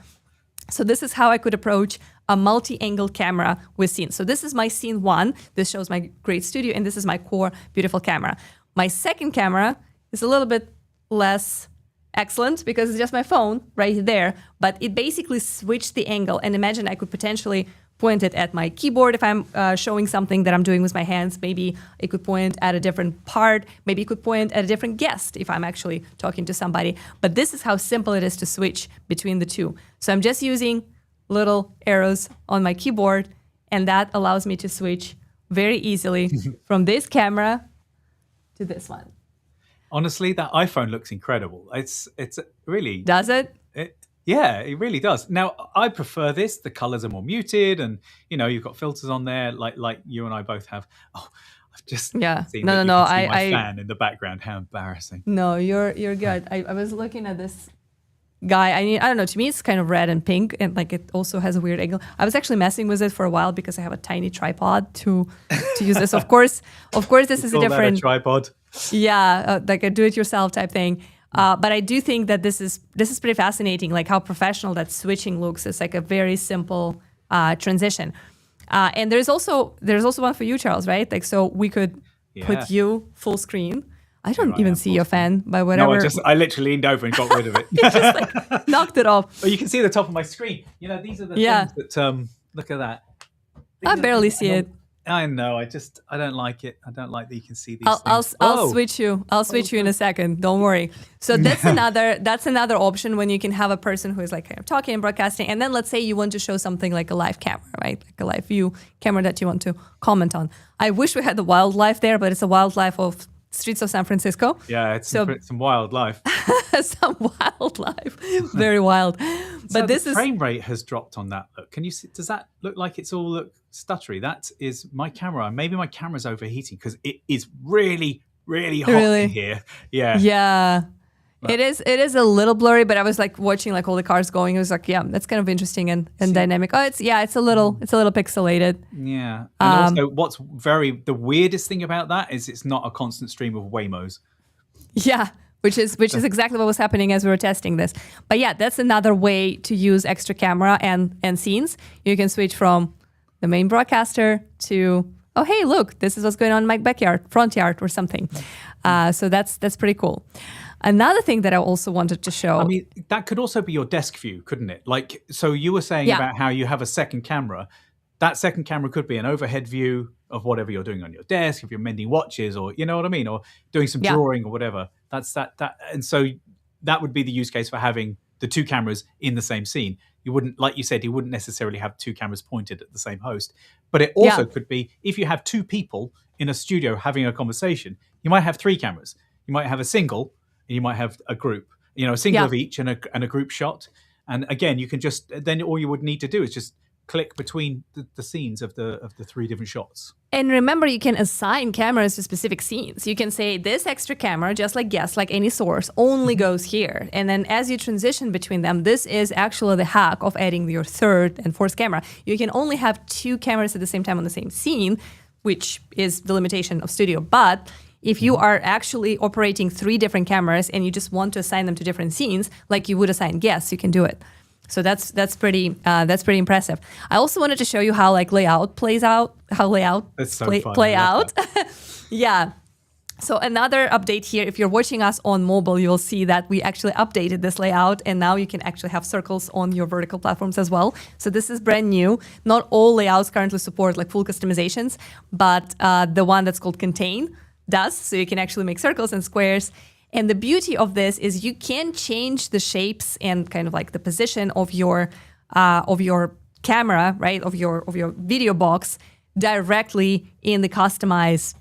So this is how I could approach a multi-angle camera with scenes. So this is my scene one. This shows my great studio, and this is my core beautiful camera. My second camera is a little bit less excellent because it's just my phone right there, but it basically switched the angle. And imagine I could potentially point it at my keyboard if I'm showing something that I'm doing with my hands. Maybe it could point at a different part. Maybe it could point at a different guest if I'm actually talking to somebody. But this is how simple it is to switch between the two. So I'm just using little arrows on my keyboard, and that allows me to switch very easily from this camera to this one. Honestly, that iPhone looks incredible. It's really... Does it? Yeah, it really does. Now, I prefer this. The colors are more muted, and you've got filters on there, like you and I both have. Oh, I've just seen that you can see my fan in the background. How embarrassing! No, you're good. I was looking at this guy. I don't know. To me, it's kind of red and pink, and like it also has a weird angle. I was actually messing with it for a while because I have a tiny tripod to use this. Of course, this is a different tripod. Yeah, like a do-it-yourself type thing. But I do think that this is pretty fascinating, like how professional that switching looks. It's like a very simple transition. And there's also one for you, Charles, right? Like, so we could put you full screen. I don't even see your fan, but whatever. No, I literally leaned over and got rid of it. You just like knocked it off. But you can see the top of my screen. These are the things that, look at that. I barely see it. I know. I don't like it. I don't like that you can see these things. I'll switch you. I'll switch you in a second. Don't worry. So that's another option when you can have a person who is like kind of talking and broadcasting, and then let's say you want to show something like a live camera, right? Like a live view camera that you want to comment on. I wish we had the wildlife there, but it's a wildlife of streets of San Francisco. Yeah, it's some wildlife. Some wildlife, very wild. But so the frame rate has dropped on that. Look, can you see? Does that look like it's all stuttery? That is my camera. Maybe my camera's overheating because it is really, really hot in here. Yeah. Yeah. But it is a little blurry, but I was like watching like all the cars going. It was like, yeah, that's kind of interesting and dynamic. Oh, it's a little pixelated. Yeah. And also what's the weirdest thing about that is it's not a constant stream of Waymos. Yeah. Which is exactly what was happening as we were testing this. But yeah, that's another way to use extra camera and scenes. You can switch from the main broadcaster to, oh, hey, look, this is what's going on in my backyard, front yard or something. So that's pretty cool. Another thing that I also wanted to show. I mean, that could also be your desk view, couldn't it? Like, so you were saying about how you have a second camera. That second camera could be an overhead view of whatever you're doing on your desk, if you're mending watches or, you know what I mean? Or doing some drawing or whatever. That's that. And so that would be the use case for having the two cameras in the same scene. You wouldn't, like you said, you wouldn't necessarily have two cameras pointed at the same host. But it also could be, if you have two people in a studio having a conversation, you might have three cameras. You might have a single, and you might have a group, a single of each and a group shot. And again, you can then all you would need to do is just click between the scenes of the three different shots. And remember, you can assign cameras to specific scenes. You can say this extra camera, just like like any source, only goes here. And then as you transition between them, this is actually the hack of adding your third and fourth camera. You can only have two cameras at the same time on the same scene, which is the limitation of Studio. But if you are actually operating three different cameras and you just want to assign them to different scenes, like you would assign guests, you can do it. So that's pretty impressive. I also wanted to show you how like layout plays out, how layout play out. Yeah. So another update here, if you're watching us on mobile, you'll see that we actually updated this layout and now you can actually have circles on your vertical platforms as well. So this is brand new. Not all layouts currently support like full customizations, but the one that's called Contain does. So you can actually make circles and squares. And the beauty of this is you can change the shapes and kind of like the position of your camera, right, of your video box directly in the customized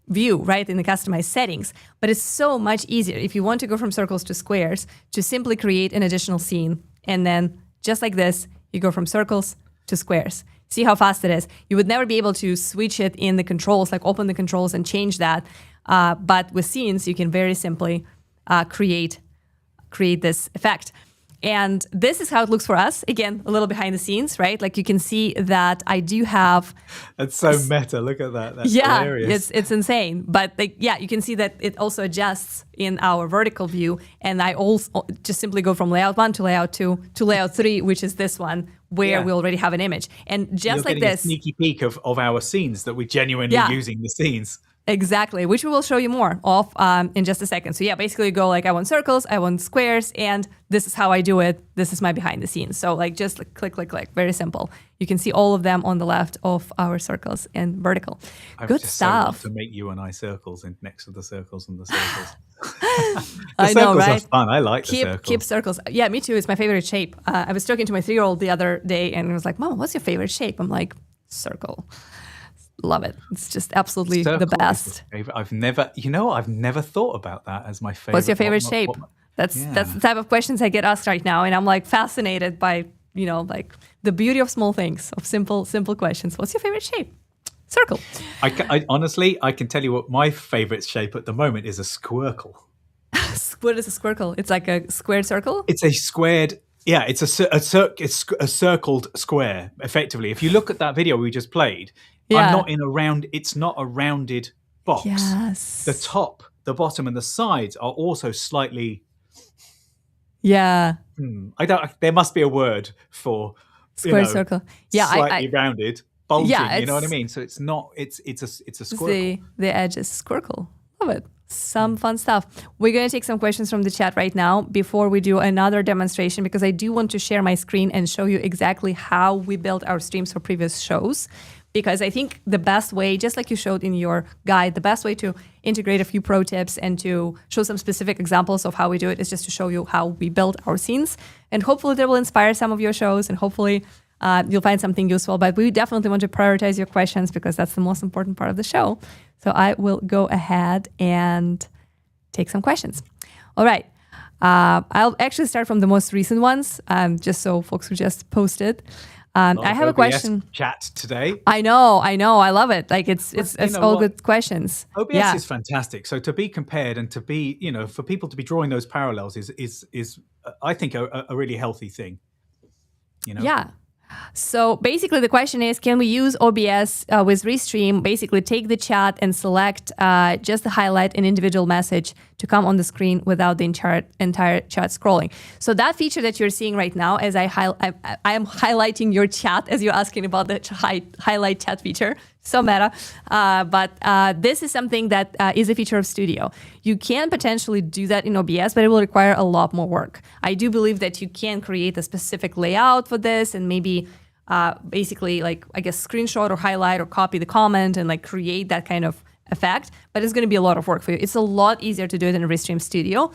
view, right, in the customized settings. But it's so much easier if you want to go from circles to squares to simply create an additional scene. And then just like this, you go from circles to squares. See how fast it is. You would never be able to switch it in the controls, like open the controls and change that. But with scenes, you can very simply create this effect. And this is how it looks for us. Again, a little behind the scenes, right? Like you can see that I do have... That's so meta. Look at that. That's hilarious. It's insane. But like, yeah, you can see that it also adjusts in our vertical view. And I also just simply go from layout 1 to layout 2 to layout 3, which is this one, where we already have an image. And just like this... a sneaky peek of our scenes that we're genuinely using the scenes. Exactly, which we will show you more of in just a second. So yeah, basically you go like, I want circles, I want squares, and this is how I do it. This is my behind the scenes. So like just like click, click, click, very simple. You can see all of them on the left of our circles in vertical. Good stuff. I want to make you and I circles next to the circles and the circles. I know, right? Circles are fun. I like the circles. Keep circles. Yeah, me too. It's my favorite shape. I was talking to my 3-year-old the other day and he was like, Mom, what's your favorite shape? I'm like, circle. love it. It's just absolutely Circle the best. I've never thought about that as my favorite. What's your favorite shape? That's the type of questions I get asked right now, and I'm like fascinated by like the beauty of small things, of simple questions. What's your favorite shape? Circle. I honestly, I can tell you what my favorite shape at the moment is: a squircle. What is a squircle? It's like a squared circle? It's a squared. Yeah, it's a circled square. Effectively, if you look at that video we just played, I'm not in a round. It's not a rounded box. Yes. The top, the bottom, and the sides are also slightly. Yeah. There must be a word for square circle. Yeah, slightly rounded, bulging. Yeah, you know what I mean? So it's not. It's a squircle. The edge is squircle. Love it. Some fun stuff. We're going to take some questions from the chat right now before we do another demonstration, because I do want to share my screen and show you exactly how we built our streams for previous shows. Because I think the best way, just like you showed in your guide, the best way to integrate a few pro tips and to show some specific examples of how we do it is just to show you how we build our scenes. And hopefully that will inspire some of your shows, and hopefully you'll find something useful. But we definitely want to prioritize your questions because that's the most important part of the show. So I will go ahead and take some questions. All right. I'll actually start from the most recent ones, just so folks who just posted. I have a question. Chat today. I know. I love it. Like it's all good questions. OBS is fantastic. So to be compared and to be, for people to be drawing those parallels is I think a really healthy thing. Yeah. So basically the question is, can we use OBS with Restream, basically take the chat and select just to highlight an individual message to come on the screen without the entire chat scrolling? So that feature that you're seeing right now, as I am highlighting your chat as you're asking about the highlight chat feature, so meta, but this is something that is a feature of Studio. You can potentially do that in OBS, but it will require a lot more work. I do believe that you can create a specific layout for this and maybe basically screenshot or highlight or copy the comment and create that kind of effect, but it's going to be a lot of work for you. It's a lot easier to do it in Restream Studio.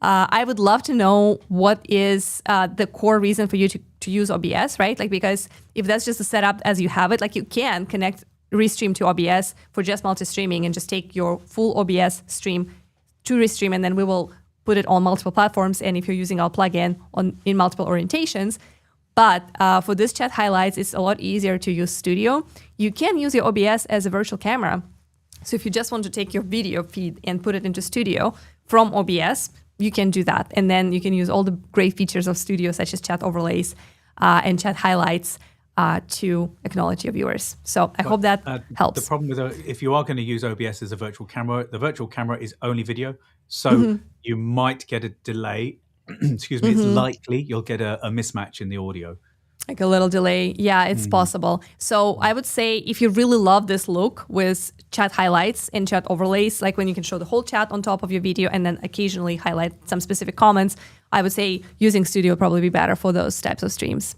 I would love to know what is the core reason for you to use OBS, right? Because if that's just a setup as you have it, you can connect Restream to OBS for just multi-streaming and just take your full OBS stream to Restream, and then we will put it on multiple platforms. And if you're using our plugin in multiple orientations, but for this chat highlights, it's a lot easier to use Studio. You can use your OBS as a virtual camera. So if you just want to take your video feed and put it into Studio from OBS, you can do that. And then you can use all the great features of Studio, such as chat overlays and chat highlights to acknowledge your viewers. So I hope that helps. The problem with if you are going to use OBS as a virtual camera, the virtual camera is only video. So you might get a delay. Excuse me. It's likely you'll get a mismatch in the audio. Like a little delay. Yeah, it's possible. So I would say if you really love this look with chat highlights and chat overlays, like when you can show the whole chat on top of your video and then occasionally highlight some specific comments, I would say using Studio would probably be better for those types of streams.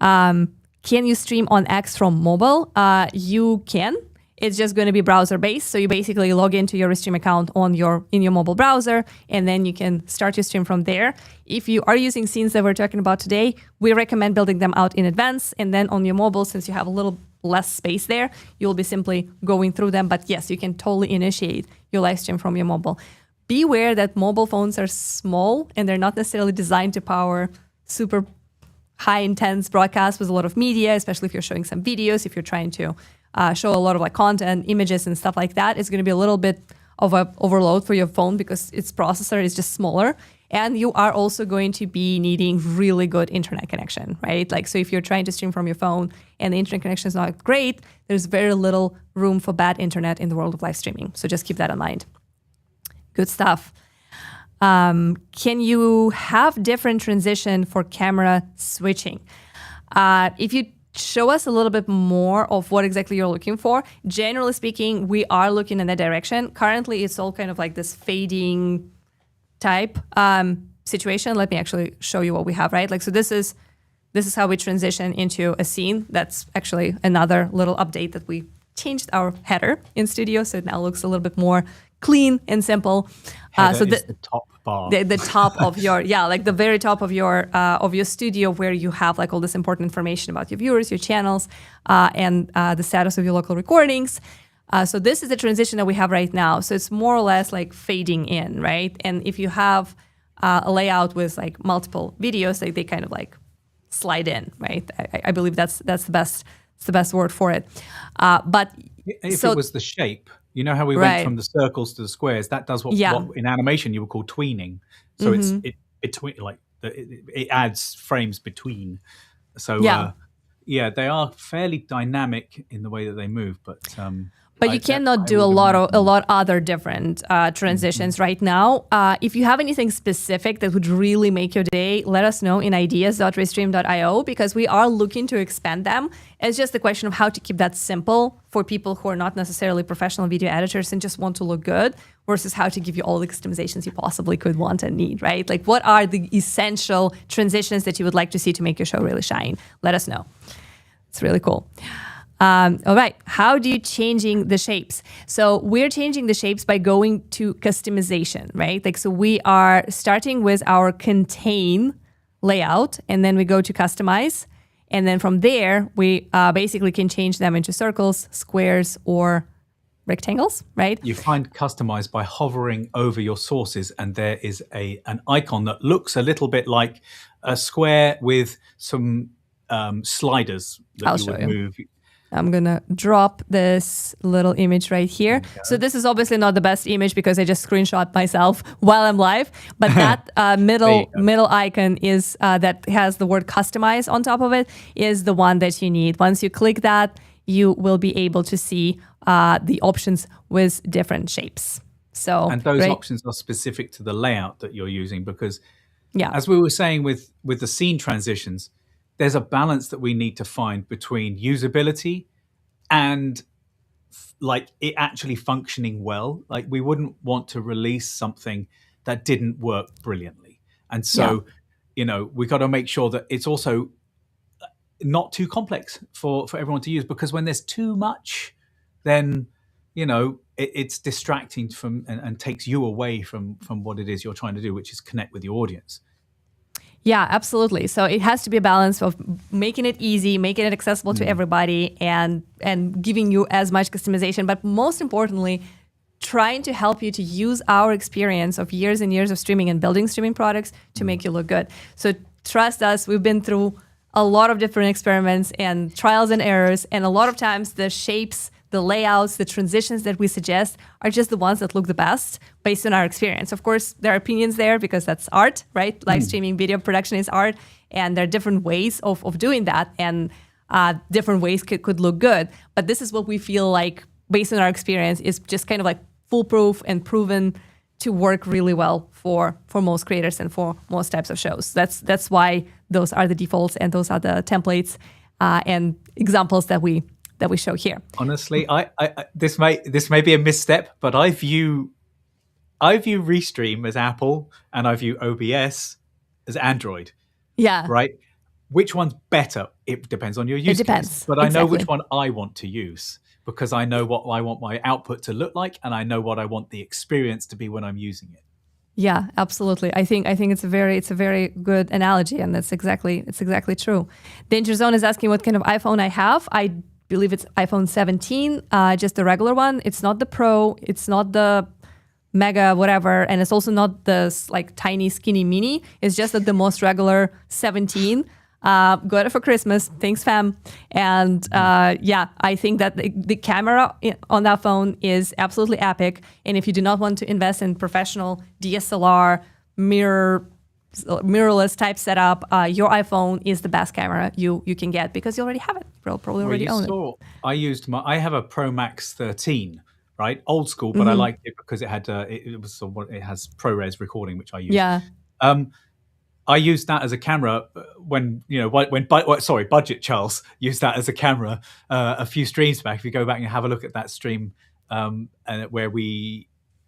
Can you stream on X from mobile? You can. It's just going to be browser-based. So you basically log into your Restream account in your mobile browser, and then you can start your stream from there. If you are using scenes that we're talking about today, we recommend building them out in advance. And then on your mobile, since you have a little less space there, you'll be simply going through them. But yes, you can totally initiate your live stream from your mobile. Be aware that mobile phones are small, and they're not necessarily designed to power super high intense broadcasts with a lot of media, especially if you're showing some videos, if you're trying to show a lot of content, images and stuff like that. It's going to be a little bit of an overload for your phone because its processor is just smaller. And you are also going to be needing really good internet connection, right? So if you're trying to stream from your phone and the internet connection is not great, there's very little room for bad internet in the world of live streaming. So just keep that in mind. Good stuff. Can you have different transition for camera switching? If you show us a little bit more of what exactly you're looking for. Generally speaking, we are looking in that direction. Currently, it's all kind of like this fading type situation. Let me actually show you what we have, right? So this is how we transition into a scene. That's actually another little update that we changed our header in Studio, so it now looks a little bit more clean and simple. Header is the top bar. The top of your, like the very top of your studio, where you have like all this important information about your viewers, your channels, and the status of your local recordings. So this is the transition that we have right now. So it's more or less like fading in, right? And if you have a layout with like multiple videos, they kind of like slide in, right? I believe that's the best word for it. But if it was the shape, you know how we went from the circles to the squares, that does what in animation you would call tweening. So it's between, like it adds frames between. So they are fairly dynamic in the way that they move, but you cannot do a lot other different transitions right now. If you have anything specific that would really make your day, let us know in ideas.restream.io, because we are looking to expand them. It's just a question of how to keep that simple for people who are not necessarily professional video editors and just want to look good, versus how to give you all the customizations you possibly could want and need, right? Like, what are the essential transitions that you would like to see to make your show really shine? Let us know. It's really cool. All right, how do you changing the shapes? So we're changing the shapes by going to customization, right? Like, so we are starting with our contain layout, and then we go to customize. And then from there, we basically can change them into circles, squares, or rectangles, right? You find customize by hovering over your sources, and there is an icon that looks a little bit like a square with some sliders that you would move. I'm going to drop this little image right here. Okay. So this is obviously not the best image because I just screenshot myself while I'm live. But that middle icon is that has the word customize on top of it is the one that you need. Once you click that, you will be able to see the options with different shapes. And those options are specific to the layout that you're using, because as we were saying with the scene transitions, there's a balance that we need to find between usability and like it actually functioning well. Like, we wouldn't want to release something that didn't work brilliantly. And so, we got to make sure that it's also not too complex for everyone to use, because when there's too much, then, it's distracting from and takes you away from what it is you're trying to do, which is connect with the audience. Yeah, absolutely. So it has to be a balance of making it easy, making it accessible to everybody, and giving you as much customization. But most importantly, trying to help you to use our experience of years and years of streaming and building streaming products to make you look good. So trust us, we've been through a lot of different experiments and trials and errors. And a lot of times the shapes, the layouts, the transitions that we suggest are just the ones that look the best based on our experience. Of course, there are opinions there because that's art, right? Live streaming video production is art, and there are different ways of doing that, and different ways could look good. But this is what we feel like, based on our experience, is just kind of like foolproof and proven to work really well for most creators and for most types of shows. That's why those are the defaults and those are the templates and examples that we show here. Honestly, I this may be a misstep, but I view Restream as Apple and I view OBS as Android. Yeah. Right? Which one's better? It depends on your use case. But I know which one I want to use, because I know what I want my output to look like, and I know what I want the experience to be when I'm using it. Yeah, absolutely. I think it's a very good analogy, and it's exactly true. Danger Zone is asking what kind of iPhone I have. I believe it's iPhone 17, just the regular one. It's not the Pro, it's not the Mega whatever, and it's also not the like tiny skinny mini. It's just the most regular 17. Got it for Christmas. Thanks, fam. And I think that the camera on that phone is absolutely epic. And if you do not want to invest in professional DSLR mirrorless type setup, your iPhone is the best camera you can get, because you already have it. You'll probably already own it. I have a Pro Max 13, right? Old school, but I liked it because it had it has ProRes recording, which I use. Yeah. I used that as a camera when Budget Charles used that as a camera a few streams back. If you go back and have a look at that stream, and where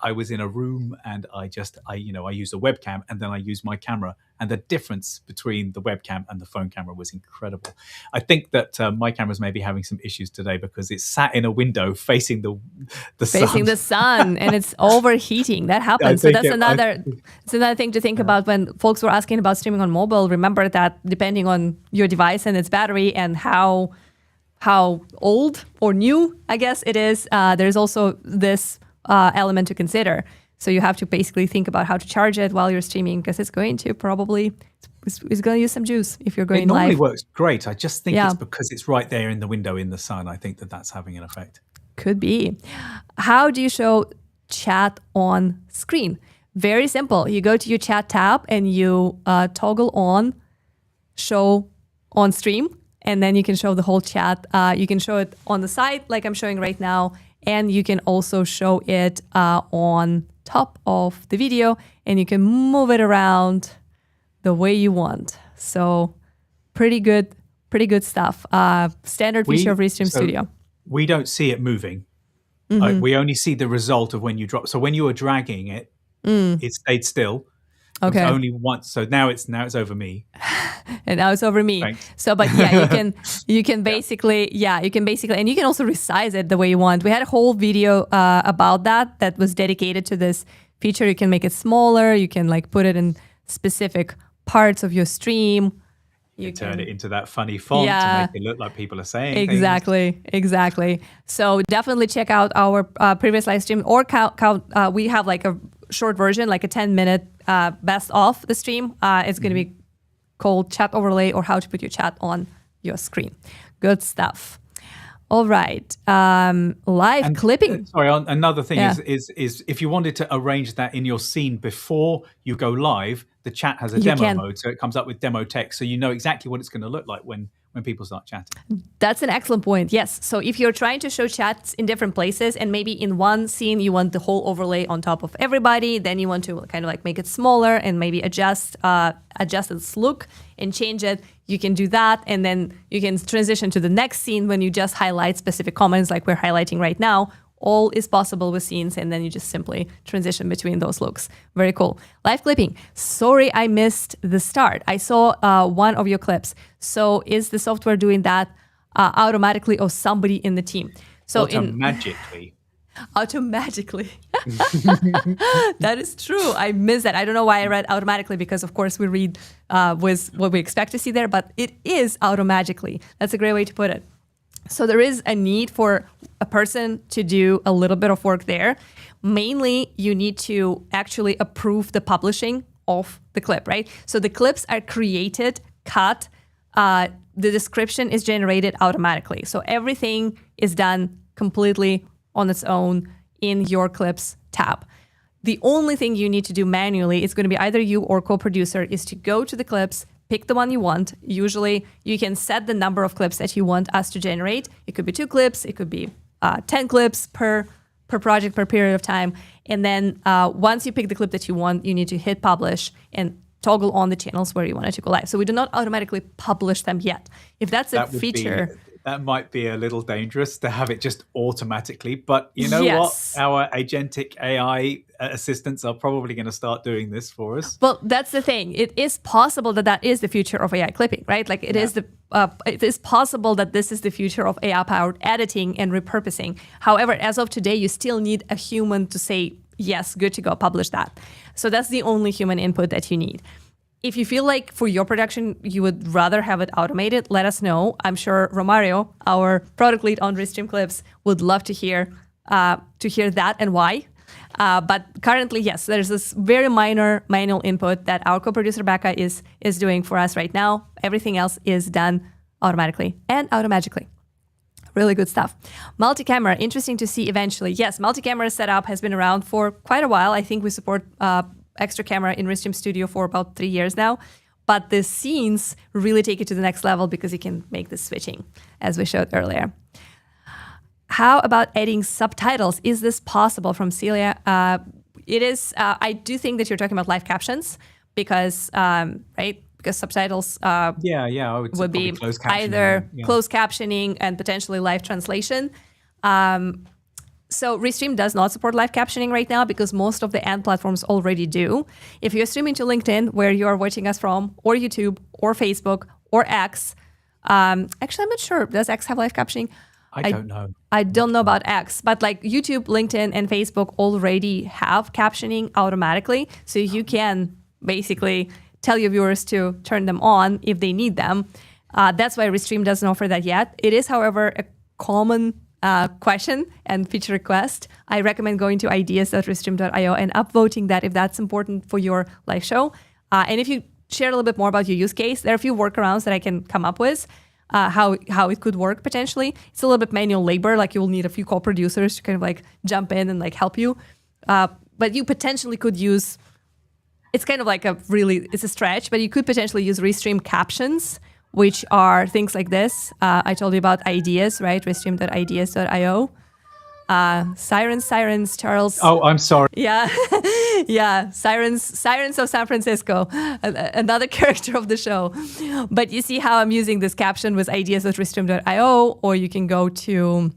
I was in a room and I used a webcam and then I used my camera, and the difference between the webcam and the phone camera was incredible. I think that my camera's maybe having some issues today because it's sat in a window facing the sun, and it's overheating. That happens. So that's another thing to think about when folks were asking about streaming on mobile. Remember that depending on your device and its battery and how old or new, I guess it is, there's also this element to consider. So you have to basically think about how to charge it while you're streaming, because it's going to use some juice if you're going live. It normally works great. I just think it's because it's right there in the window in the sun. I think that's having an effect. Could be. How do you show chat on screen? Very simple. You go to your chat tab and you toggle on show on stream, and then you can show the whole chat. You can show it on the side like I'm showing right now, and you can also show it on top of the video, and you can move it around the way you want. So pretty good stuff. Standard feature of Restream Studio. We don't see it moving. We only see the result of when you drop. So when you were dragging it, it stayed still. Okay. It was only once. So now it's over me. And now it's over me. Thanks. So, but yeah, you can basically, and you can also resize it the way you want. We had a whole video about that was dedicated to this feature. You can make it smaller. You can like put it in specific parts of your stream. You turn it into that funny font to make it look like people are saying Exactly. So definitely check out our previous live stream, or we have like a short version, like a 10-minute best of the stream. It's going to be called Chat Overlay, or how to put your chat on your screen. Good stuff. All right. Live clipping. Sorry, another thing is if you wanted to arrange that in your scene before you go live, the chat has a demo mode, so it comes up with demo text, so you know exactly what it's going to look like when people start chatting. That's an excellent point. Yes. So if you're trying to show chats in different places, and maybe in one scene you want the whole overlay on top of everybody, then you want to kind of like make it smaller and maybe adjust its look and change it, you can do that. And then you can transition to the next scene when you just highlight specific comments like we're highlighting right now. All is possible with scenes, and then you just simply transition between those looks. Very cool. Live clipping. Sorry, I missed the start. I saw one of your clips. So is the software doing that automatically, or somebody in the team? So Automatically. That is true. I missed that. I don't know why I read automatically, because of course we read with what we expect to see there, but it is automatically. That's a great way to put it. So there is a need for a person to do a little bit of work there. Mainly, you need to actually approve the publishing of the clip, right? So the clips are created, cut, the description is generated automatically. So everything is done completely on its own in your clips tab. The only thing you need to do manually is going to be either you or co-producer is to go to the clips, pick the one you want. Usually you can set the number of clips that you want us to generate. It could be 2 clips, it could be 10 clips per project, per period of time. And then once you pick the clip that you want, you need to hit publish and toggle on the channels where you want it to go live. So we do not automatically publish them yet. If that's a feature... That might be a little dangerous to have it just automatically, but you know what? Our agentic AI assistants are probably going to start doing this for us. Well, that's the thing. It is possible that is the future of AI clipping, right? Like it is possible that this is the future of AI-powered editing and repurposing. However, as of today, you still need a human to say, yes, good to go, publish that. So that's the only human input that you need. If you feel like for your production, you would rather have it automated, let us know. I'm sure Romario, our product lead on Restream Clips, would love to hear that and why. But currently, yes, there's this very minor manual input that our co-producer Becca is doing for us right now. Everything else is done automatically and automagically. Really good stuff. Multi-camera, interesting to see eventually. Yes, multi-camera setup has been around for quite a while. I think we support extra camera in Restream Studio for about 3 years now. But the scenes really take it to the next level because you can make the switching, as we showed earlier. How about adding subtitles? Is this possible? From Celia? It is. I do think that you're talking about live captions because, right? Because subtitles I would be either closed captioning and potentially live translation. So Restream does not support live captioning right now because most of the end platforms already do. If you're streaming to LinkedIn, where you are watching us from, or YouTube, or Facebook, or X, actually, I'm not sure. Does X have live captioning? I don't know. I don't know about X, but like YouTube, LinkedIn, and Facebook already have captioning automatically. So you can basically tell your viewers to turn them on if they need them. That's why Restream doesn't offer that yet. It is, however, a common question and feature request. I recommend going to ideas.restream.io and upvoting that if that's important for your live show. And if you share a little bit more about your use case, there are a few workarounds that I can come up with, how it could work potentially. It's a little bit manual labor, like you will need a few co-producers to kind of like jump in and like help you. But you potentially could use, it's kind of like it's a stretch, but you could potentially use Restream captions, which are things like this. I told you about ideas, right? Restream.ideas.io. Sirens, Charles. Oh, I'm sorry. Yeah, yeah. Sirens of San Francisco, another character of the show. But you see how I'm using this caption with ideas.restream.io, or you can go to.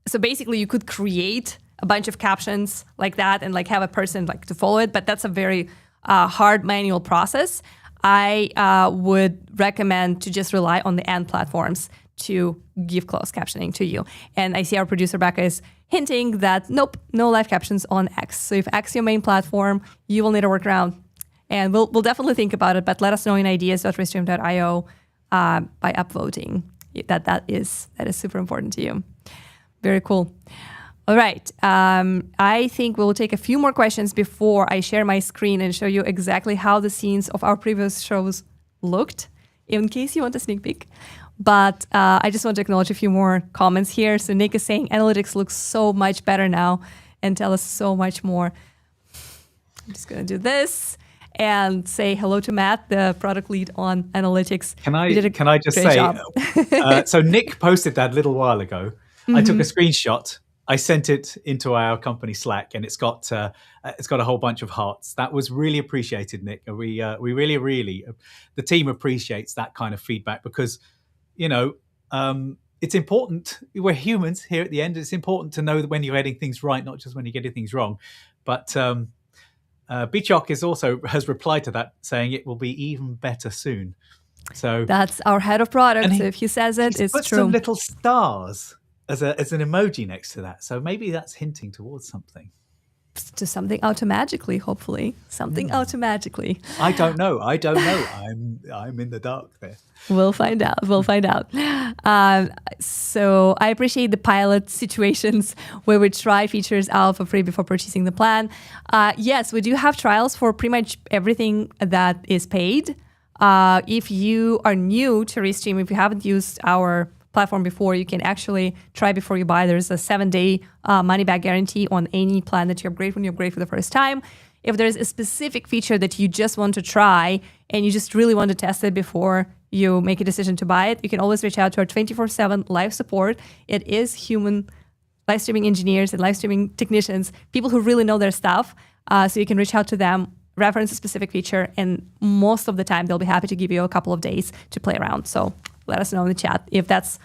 So basically, you could create a bunch of captions like that and like have a person like to follow it, but that's a very hard manual process. I would recommend to just rely on the end platforms to give closed captioning to you. And I see our producer Becca is hinting that nope, no live captions on X. So if X is your main platform, you will need a workaround. And we'll definitely think about it, but let us know in ideas.restream.io by upvoting that is super important to you. Very cool. All right. I think we'll take a few more questions before I share my screen and show you exactly how the scenes of our previous shows looked, in case you want a sneak peek. But I just want to acknowledge a few more comments here. So Nick is saying analytics looks so much better now and tell us so much more. I'm just going to do this and say hello to Matt, the product lead on analytics. Can I just say, so Nick posted that a little while ago. Mm-hmm. I took a screenshot. I sent it into our company Slack, and it's got a whole bunch of hearts. That was really appreciated, Nick. We really, the team appreciates that kind of feedback because, you know, it's important. We're humans here at the end. It's important to know that when you're getting things right, not just when you're getting things wrong. But Bichok has replied to that, saying it will be even better soon. So that's our head of product. So if he says it, it's put true. Some little stars as an emoji next to that. So maybe that's hinting towards something. To something automagically, hopefully. Something automagically. I don't know. I'm in the dark there. We'll find out. So I appreciate the pilot situations where we try features out for free before purchasing the plan. Yes, we do have trials for pretty much everything that is paid. If you are new to Restream, if you haven't used our platform before, you can actually try before you buy. There's a 7-day money-back guarantee on any plan that you upgrade when you upgrade for the first time. If there's a specific feature that you just want to try and you just really want to test it before you make a decision to buy it, you can always reach out to our 24/7 live support. It is human live streaming engineers and live streaming technicians, people who really know their stuff. So you can reach out to them, reference a specific feature, and most of the time they'll be happy to give you a couple of days to play around. So let us know in the chat if that's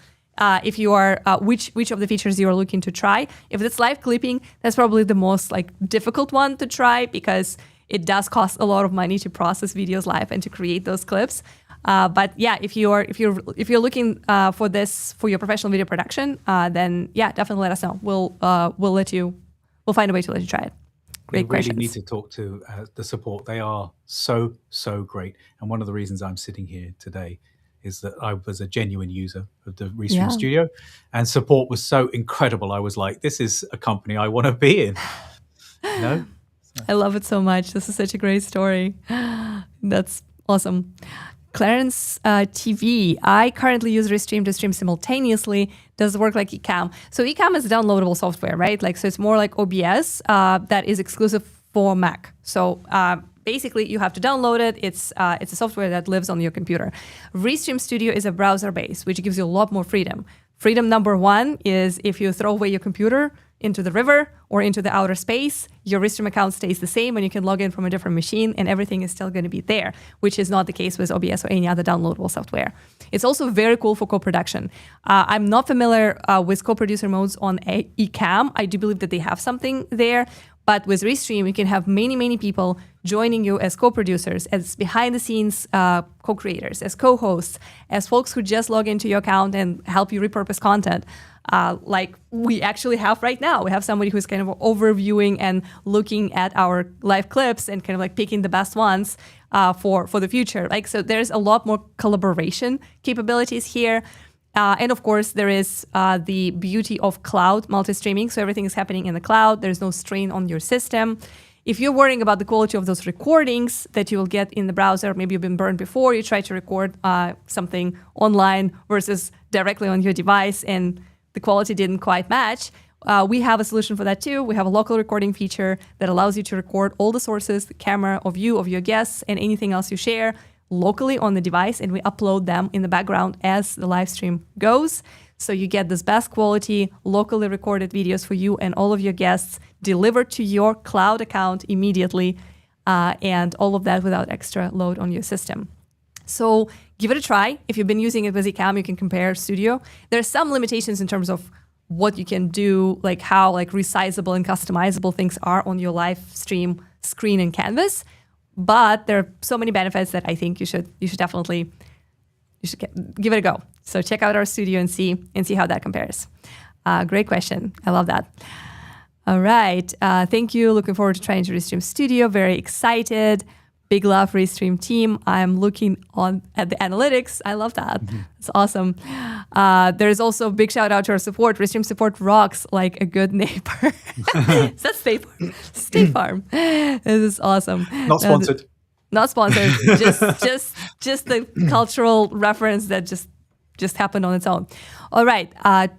if you are which of the features you are looking to try. If it's live clipping, that's probably the most difficult one to try because it does cost a lot of money to process videos live and to create those clips. But yeah, if you're looking for this for your professional video production, then yeah, definitely let us know. We'll find a way to let you try it. Great questions. We really need to talk to the support. They are so great, and one of the reasons I'm sitting here today is that I was a genuine user of the Restream Studio, and support was so incredible. I was like, this is a company I want to be in. You know? So. I love it so much. This is such a great story. That's awesome. Clarence TV. I currently use Restream to stream simultaneously. Does it work like Ecamm? So Ecamm is downloadable software, right? So it's more like OBS that is exclusive for Mac. So basically, you have to download it. It's a software that lives on your computer. Restream Studio is a browser-based, which gives you a lot more freedom. Freedom number one is if you throw away your computer into the river or into the outer space, your Restream account stays the same and you can log in from a different machine and everything is still going to be there, which is not the case with OBS or any other downloadable software. It's also very cool for co-production. I'm not familiar with co-producer modes on Ecamm. I do believe that they have something there, but with Restream, you can have many, many people joining you as co-producers, as behind-the-scenes co-creators, as co-hosts, as folks who just log into your account and help you repurpose content. Like we actually have right now. We have somebody who's kind of overviewing and looking at our live clips and kind of like picking the best ones for the future. Like, so there's a lot more collaboration capabilities here. And of course, there is the beauty of cloud multi-streaming. So everything is happening in the cloud. There's no strain on your system. If you're worrying about the quality of those recordings that you will get in the browser, maybe you've been burned before, you try to record something online versus directly on your device and the quality didn't quite match, we have a solution for that too. We have a local recording feature that allows you to record all the sources, the camera of you, of your guests, and anything else you share locally on the device, and we upload them in the background as the live stream goes. So you get this best quality, locally recorded videos for you and all of your guests delivered to your cloud account immediately, and all of that without extra load on your system. So give it a try. If you've been using it with Ecamm, you can compare Studio. There's some limitations in terms of what you can do, like how like resizable and customizable things are on your live stream screen and canvas. But there are so many benefits that I think you should definitely give it a go. So check out our Studio and see how that compares. Great question. I love that. All right. Thank you. Looking forward to trying to Restream Studio. Very excited. Big love, Restream team. I'm looking at the analytics. I love that. It's awesome. There's also a big shout out to our support. Restream support rocks like a good neighbor. Is that State Farm? State Farm. This is awesome. Not sponsored. Not sponsored. just the cultural reference that just happened on its own. All right.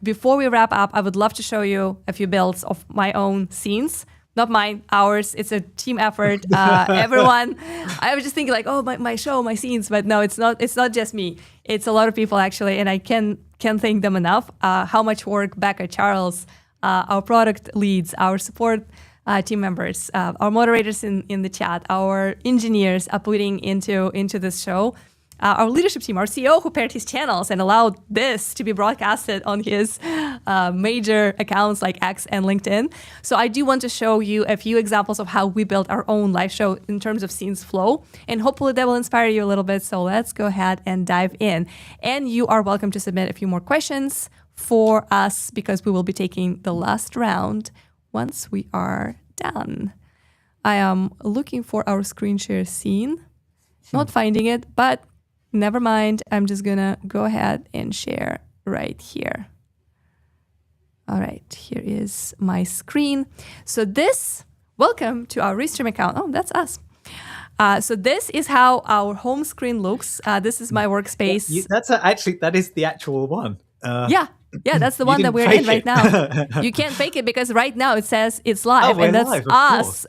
Before we wrap up, I would love to show you a few builds of my own scenes. Not mine, ours. It's a team effort. Everyone. I was just thinking like, oh, my show, my scenes, but no, it's not. It's not just me. It's a lot of people actually, and I can't thank them enough. How much work Becca, Charles, our product leads, our support team members, our moderators in the chat, our engineers are putting into this show. Our leadership team, our CEO who paired his channels and allowed this to be broadcasted on his major accounts like X and LinkedIn. So I do want to show you a few examples of how we built our own live show in terms of scenes flow. And hopefully that will inspire you a little bit. So let's go ahead and dive in. And you are welcome to submit a few more questions for us because we will be taking the last round once we are done. I am looking for our screen share scene, not finding it, but never mind. I'm just gonna go ahead and share right here. All right, here is my screen. So welcome to our Restream account. Oh, that's us. So this is how our home screen looks. This is my workspace. That is the actual one. Yeah, that's the one that we're in right now. You can't fake it because right now it says it's live, and that's live, us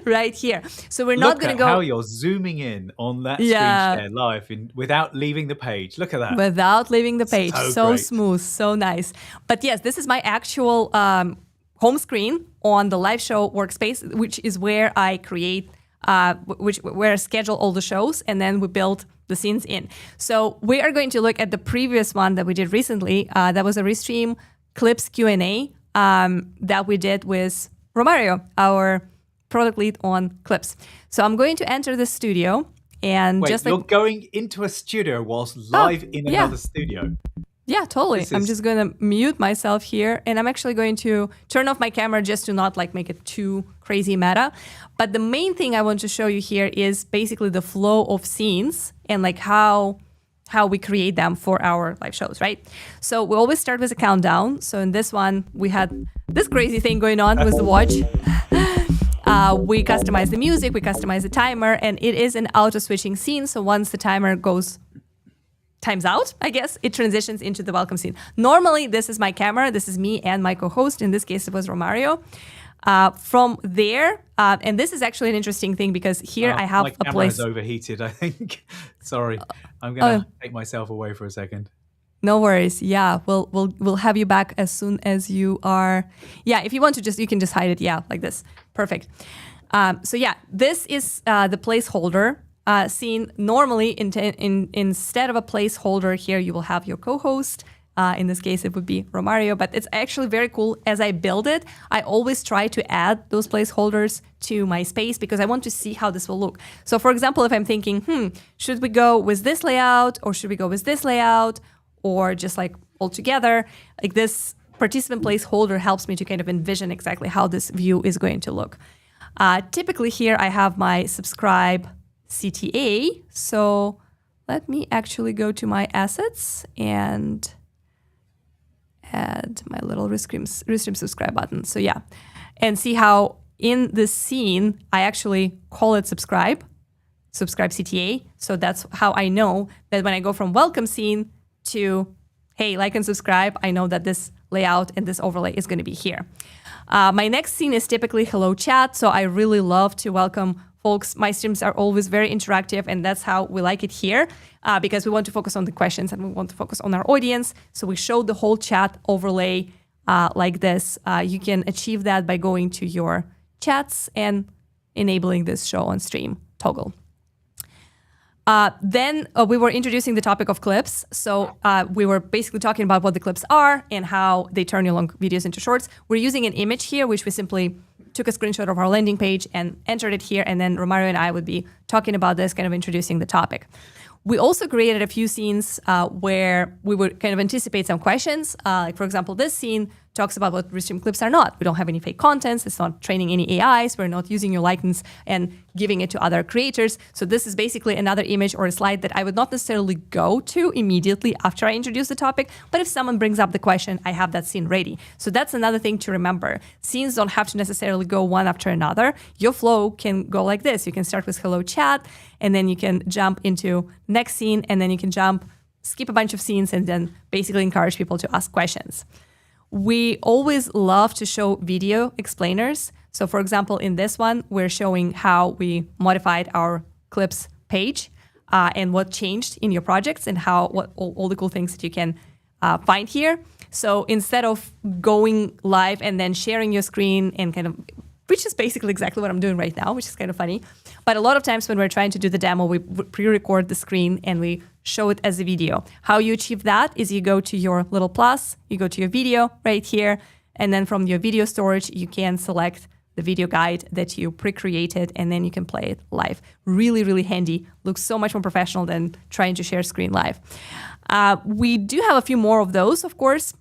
right here. So we're not going to go. Look at how you're zooming in on that screen share live without leaving the page. Look at that. Without leaving the page. So smooth, so nice. But yes, this is my actual home screen on the live show workspace, which is where I create, where I schedule all the shows, and then we build the scenes in. So we are going to look at the previous one that we did recently. That was a Restream Clips Q&A that we did with Romario, our product lead on Clips. So I'm going to enter the studio and you're going into a studio whilst live in another studio. Yeah, totally. I'm just going to mute myself here, and I'm actually going to turn off my camera just to not like make it too crazy meta. But the main thing I want to show you here is basically the flow of scenes and like how we create them for our live shows, right? So we always start with a countdown. So in this one, we had this crazy thing going on with the watch. We customize the music, we customize the timer, and it is an auto-switching scene. So once the timer times out, I guess, it transitions into the welcome scene. Normally, this is my camera. This is me and my co-host. In this case, it was Romario. From there, and this is actually an interesting thing because here I have a place. My camera is overheated, I think. Sorry. I'm going to take myself away for a second. No worries. Yeah, we'll have you back as soon as you are. Yeah, if you want to you can just hide it. Yeah, like this. Perfect. So yeah, this is the placeholder scene. Normally, instead of a placeholder here, you will have your co-host. In this case, it would be Romario, but it's actually very cool. As I build it, I always try to add those placeholders to my space because I want to see how this will look. So for example, if I'm thinking, should we go with this layout or should we go with this layout or just like all together, like this participant placeholder helps me to kind of envision exactly how this view is going to look. Typically here I have my subscribe CTA. So let me actually go to my assets and add my little Restream subscribe button. So yeah, and see how in this scene, I actually call it subscribe CTA. So that's how I know that when I go from welcome scene to, hey, like and subscribe, I know that this layout and this overlay is going to be here. My next scene is typically hello chat. So I really love to welcome folks. My streams are always very interactive, and that's how we like it here because we want to focus on the questions and we want to focus on our audience. So we show the whole chat overlay like this. You can achieve that by going to your chats and enabling this show on stream toggle. Then we were introducing the topic of clips. So we were basically talking about what the clips are and how they turn your long videos into shorts. We're using an image here, which we simply took a screenshot of our landing page and entered it here. And then Romario and I would be talking about this, kind of introducing the topic. We also created a few scenes where we would kind of anticipate some questions. Like for example, this scene talks about what Restream clips are not. We don't have any fake contents. It's not training any AIs. We're not using your likeness and giving it to other creators. So this is basically another image or a slide that I would not necessarily go to immediately after I introduce the topic. But if someone brings up the question, I have that scene ready. So that's another thing to remember. Scenes don't have to necessarily go one after another. Your flow can go like this. You can start with hello chat, and then you can jump into next scene, and then you can skip a bunch of scenes, and then basically encourage people to ask questions. We always love to show video explainers. So for example, in this one, we're showing how we modified our clips page and what changed in your projects and what all the cool things that you can find here. So instead of going live and then sharing your screen and which is basically exactly what I'm doing right now, which is kind of funny. But a lot of times when we're trying to do the demo, we pre-record the screen and we show it as a video. How you achieve that is you go to your little plus, you go to your video right here, and then from your video storage, you can select the video guide that you pre-created, and then you can play it live. Really, really handy. Looks so much more professional than trying to share screen live. We do have a few more of those, of course.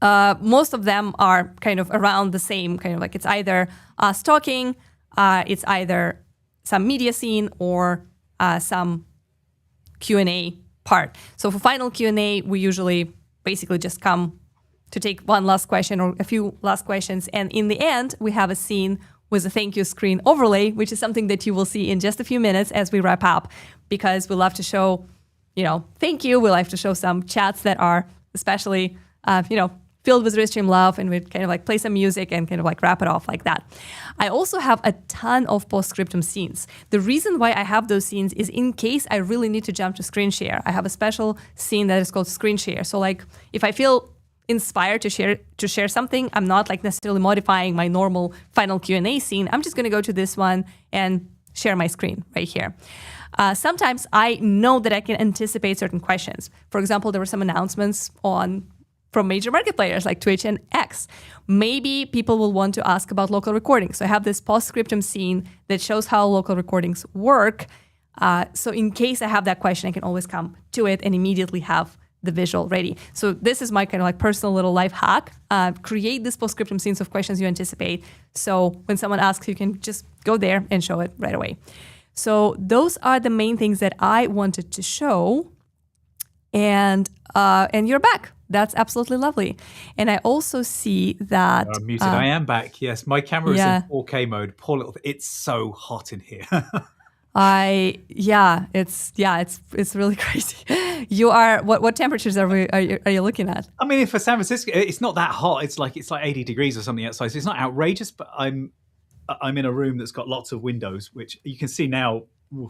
Most of them are kind of around the same, kind of like it's either us talking, it's either some media scene or some Q&A part. So for final Q&A, we usually basically just come to take one last question or a few last questions. And in the end, we have a scene with a thank you screen overlay, which is something that you will see in just a few minutes as we wrap up, because we love to show, thank you. We like to show some chats that are especially, filled with Restream love, and we'd kind of like play some music and kind of like wrap it off like that. I also have a ton of postscriptum scenes. The reason why I have those scenes is in case I really need to jump to screen share. I have a special scene that is called screen share. So like if I feel inspired to share something, I'm not like necessarily modifying my normal final Q&A scene. I'm just going to go to this one and share my screen right here. Sometimes I know that I can anticipate certain questions. For example, there were some announcements from major market players like Twitch and X. Maybe people will want to ask about local recordings. So I have this postscriptum scene that shows how local recordings work. So in case I have that question, I can always come to it and immediately have the visual ready. So this is my kind of like personal little life hack. Create this postscriptum scenes of questions you anticipate. So when someone asks, you can just go there and show it right away. So those are the main things that I wanted to show. And you're back. That's absolutely lovely. And I also see that... I'm muted. I am back. Yes, my camera is in 4K mode. Poor little... It's so hot in here. It's really crazy. You are... What temperatures are you looking at? I mean, for San Francisco, it's not that hot. It's like 80 degrees or something outside. So it's not outrageous, but I'm in a room that's got lots of windows, which you can see now.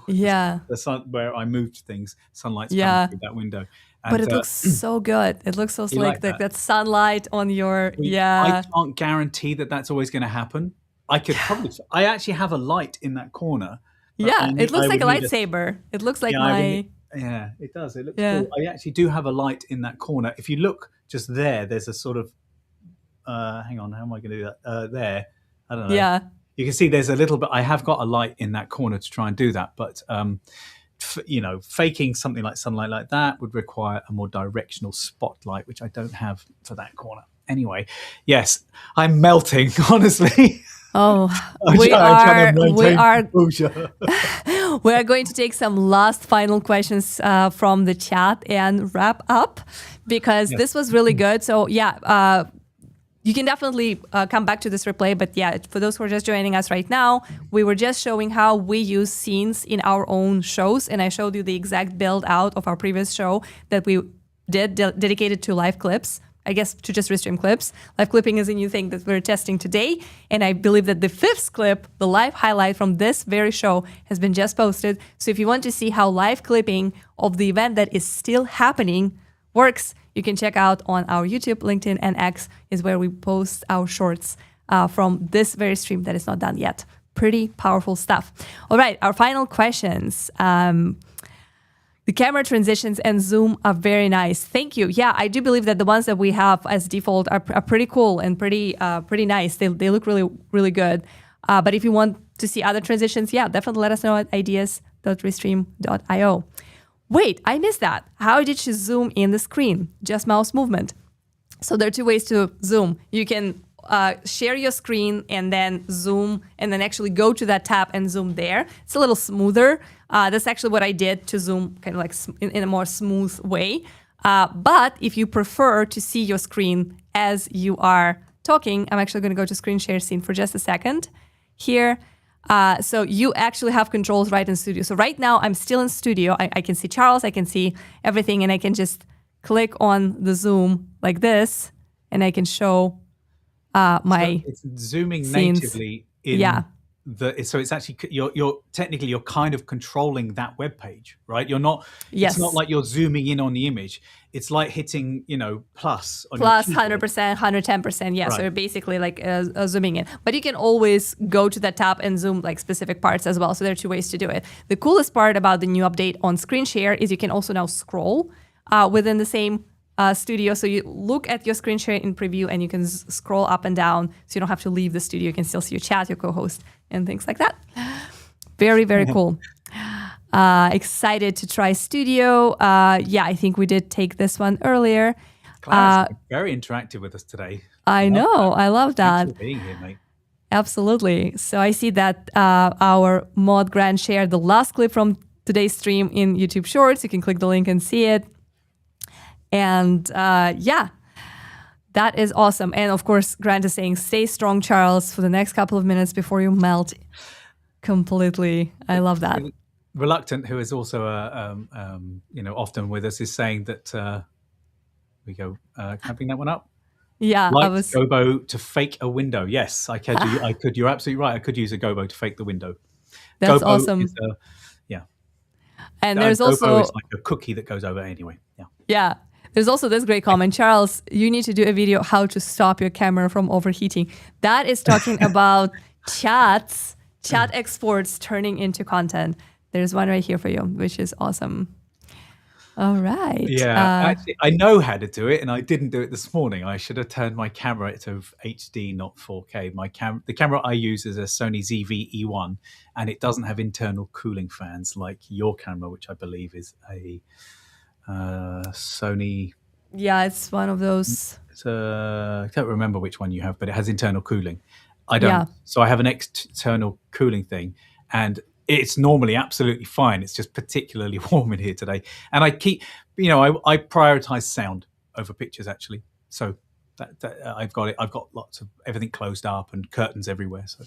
The sun, where I moved things, sunlight's coming through that window. And, But it looks so good. It looks so You slick. like that? That sunlight on your, I can't guarantee that that's always going to happen. I actually have a light in that corner. But Yeah, it looks I like a would need lightsaber. It looks like yeah, it does. It looks yeah. cool. I actually do have a light in that corner. If you look just there, there's a sort of, hang on, how am I going to do that? There, I don't know. Yeah. You can see there's a little bit, I have got a light in that corner to try and do that. But, faking something like sunlight like that would require a more directional spotlight, which I don't have for that corner. Anyway, yes, I'm melting, honestly. Oh, we are going to take some last final questions from the chat and wrap up, because this was really good. So yeah, you can definitely come back to this replay. But yeah, for those who are just joining us right now, we were just showing how we use scenes in our own shows. And I showed you the exact build out of our previous show that we did dedicated to live clips. I guess to just Restream clips. Live clipping is a new thing that we're testing today. And I believe that the 5th clip, the live highlight from this very show, has been just posted. So if you want to see how live clipping of the event that is still happening works, you can check out on our YouTube, LinkedIn, and X is where we post our shorts from this very stream that is not done yet. Pretty powerful stuff. All right, our final questions. The camera transitions and zoom are very nice. Thank you. Yeah, I do believe that the ones that we have as default are pretty cool and pretty nice. They look really, really good. But if you want to see other transitions, yeah, definitely let us know at ideas.restream.io. Wait, I missed that. How did she zoom in the screen? Just mouse movement. So there are 2 ways to zoom. You can share your screen and then zoom and then actually go to that tab and zoom there. It's a little smoother. That's actually what I did to zoom kind of like in a more smooth way. But if you prefer to see your screen as you are talking, I'm actually going to go to screen share scene for just a second here. So you actually have controls right in Studio. So right now I'm still in Studio. I can see Charles, I can see everything, and I can just click on the zoom like this, and I can show my it's zooming scenes. Natively in so it's actually you're technically kind of controlling that web page, right? You're not. Yes. It's not like you're zooming in on the image. It's like hitting plus on plus your 100%, 110%. Yeah, right. So you're basically like zooming in. But you can always go to that tab and zoom like specific parts as well. So there are 2 ways to do it. The coolest part about the new update on screen share is you can also now scroll within the same studio. So you look at your screen share in preview and you can scroll up and down, so you don't have to leave the studio. You can still see your chat, your co-host, and things like that. Very, very cool. Excited to try Studio. Yeah, I think we did take this one earlier. Claire's very interactive with us today. I know. I love that. Thanks for being here, mate. Absolutely. So I see that our mod Grant shared the last clip from today's stream in YouTube Shorts. You can click the link and see it. And yeah, that is awesome. And of course, Grant is saying, stay strong, Charles, for the next couple of minutes before you melt completely. I love that. Reluctant, who is also often with us, is saying that we go. Can I bring that one up? Yeah, like Gobo to fake a window. Yes, I could. I could. You're absolutely right. I could use a Gobo to fake the window. That's Gobo awesome. Is and there's Gobo also is like a cookie that goes over anyway. Yeah. Yeah. There's also this great comment, Charles, you need to do a video how to stop your camera from overheating. That is talking about chat exports turning into content. There's one right here for you, which is awesome. All right. Yeah, actually, I know how to do it, and I didn't do it this morning. I should have turned my camera to HD, not 4K. The camera I use is a Sony ZV-E1, and it doesn't have internal cooling fans like your camera, which I believe is a Sony. Yeah, it's one of those. I don't remember which one you have, but it has internal cooling. I don't. Yeah. So I have an external cooling thing, and it's normally absolutely fine. It's just particularly warm in here today. And I keep, I prioritize sound over pictures, actually. So that I've got it. I've got lots of everything closed up and curtains everywhere. So,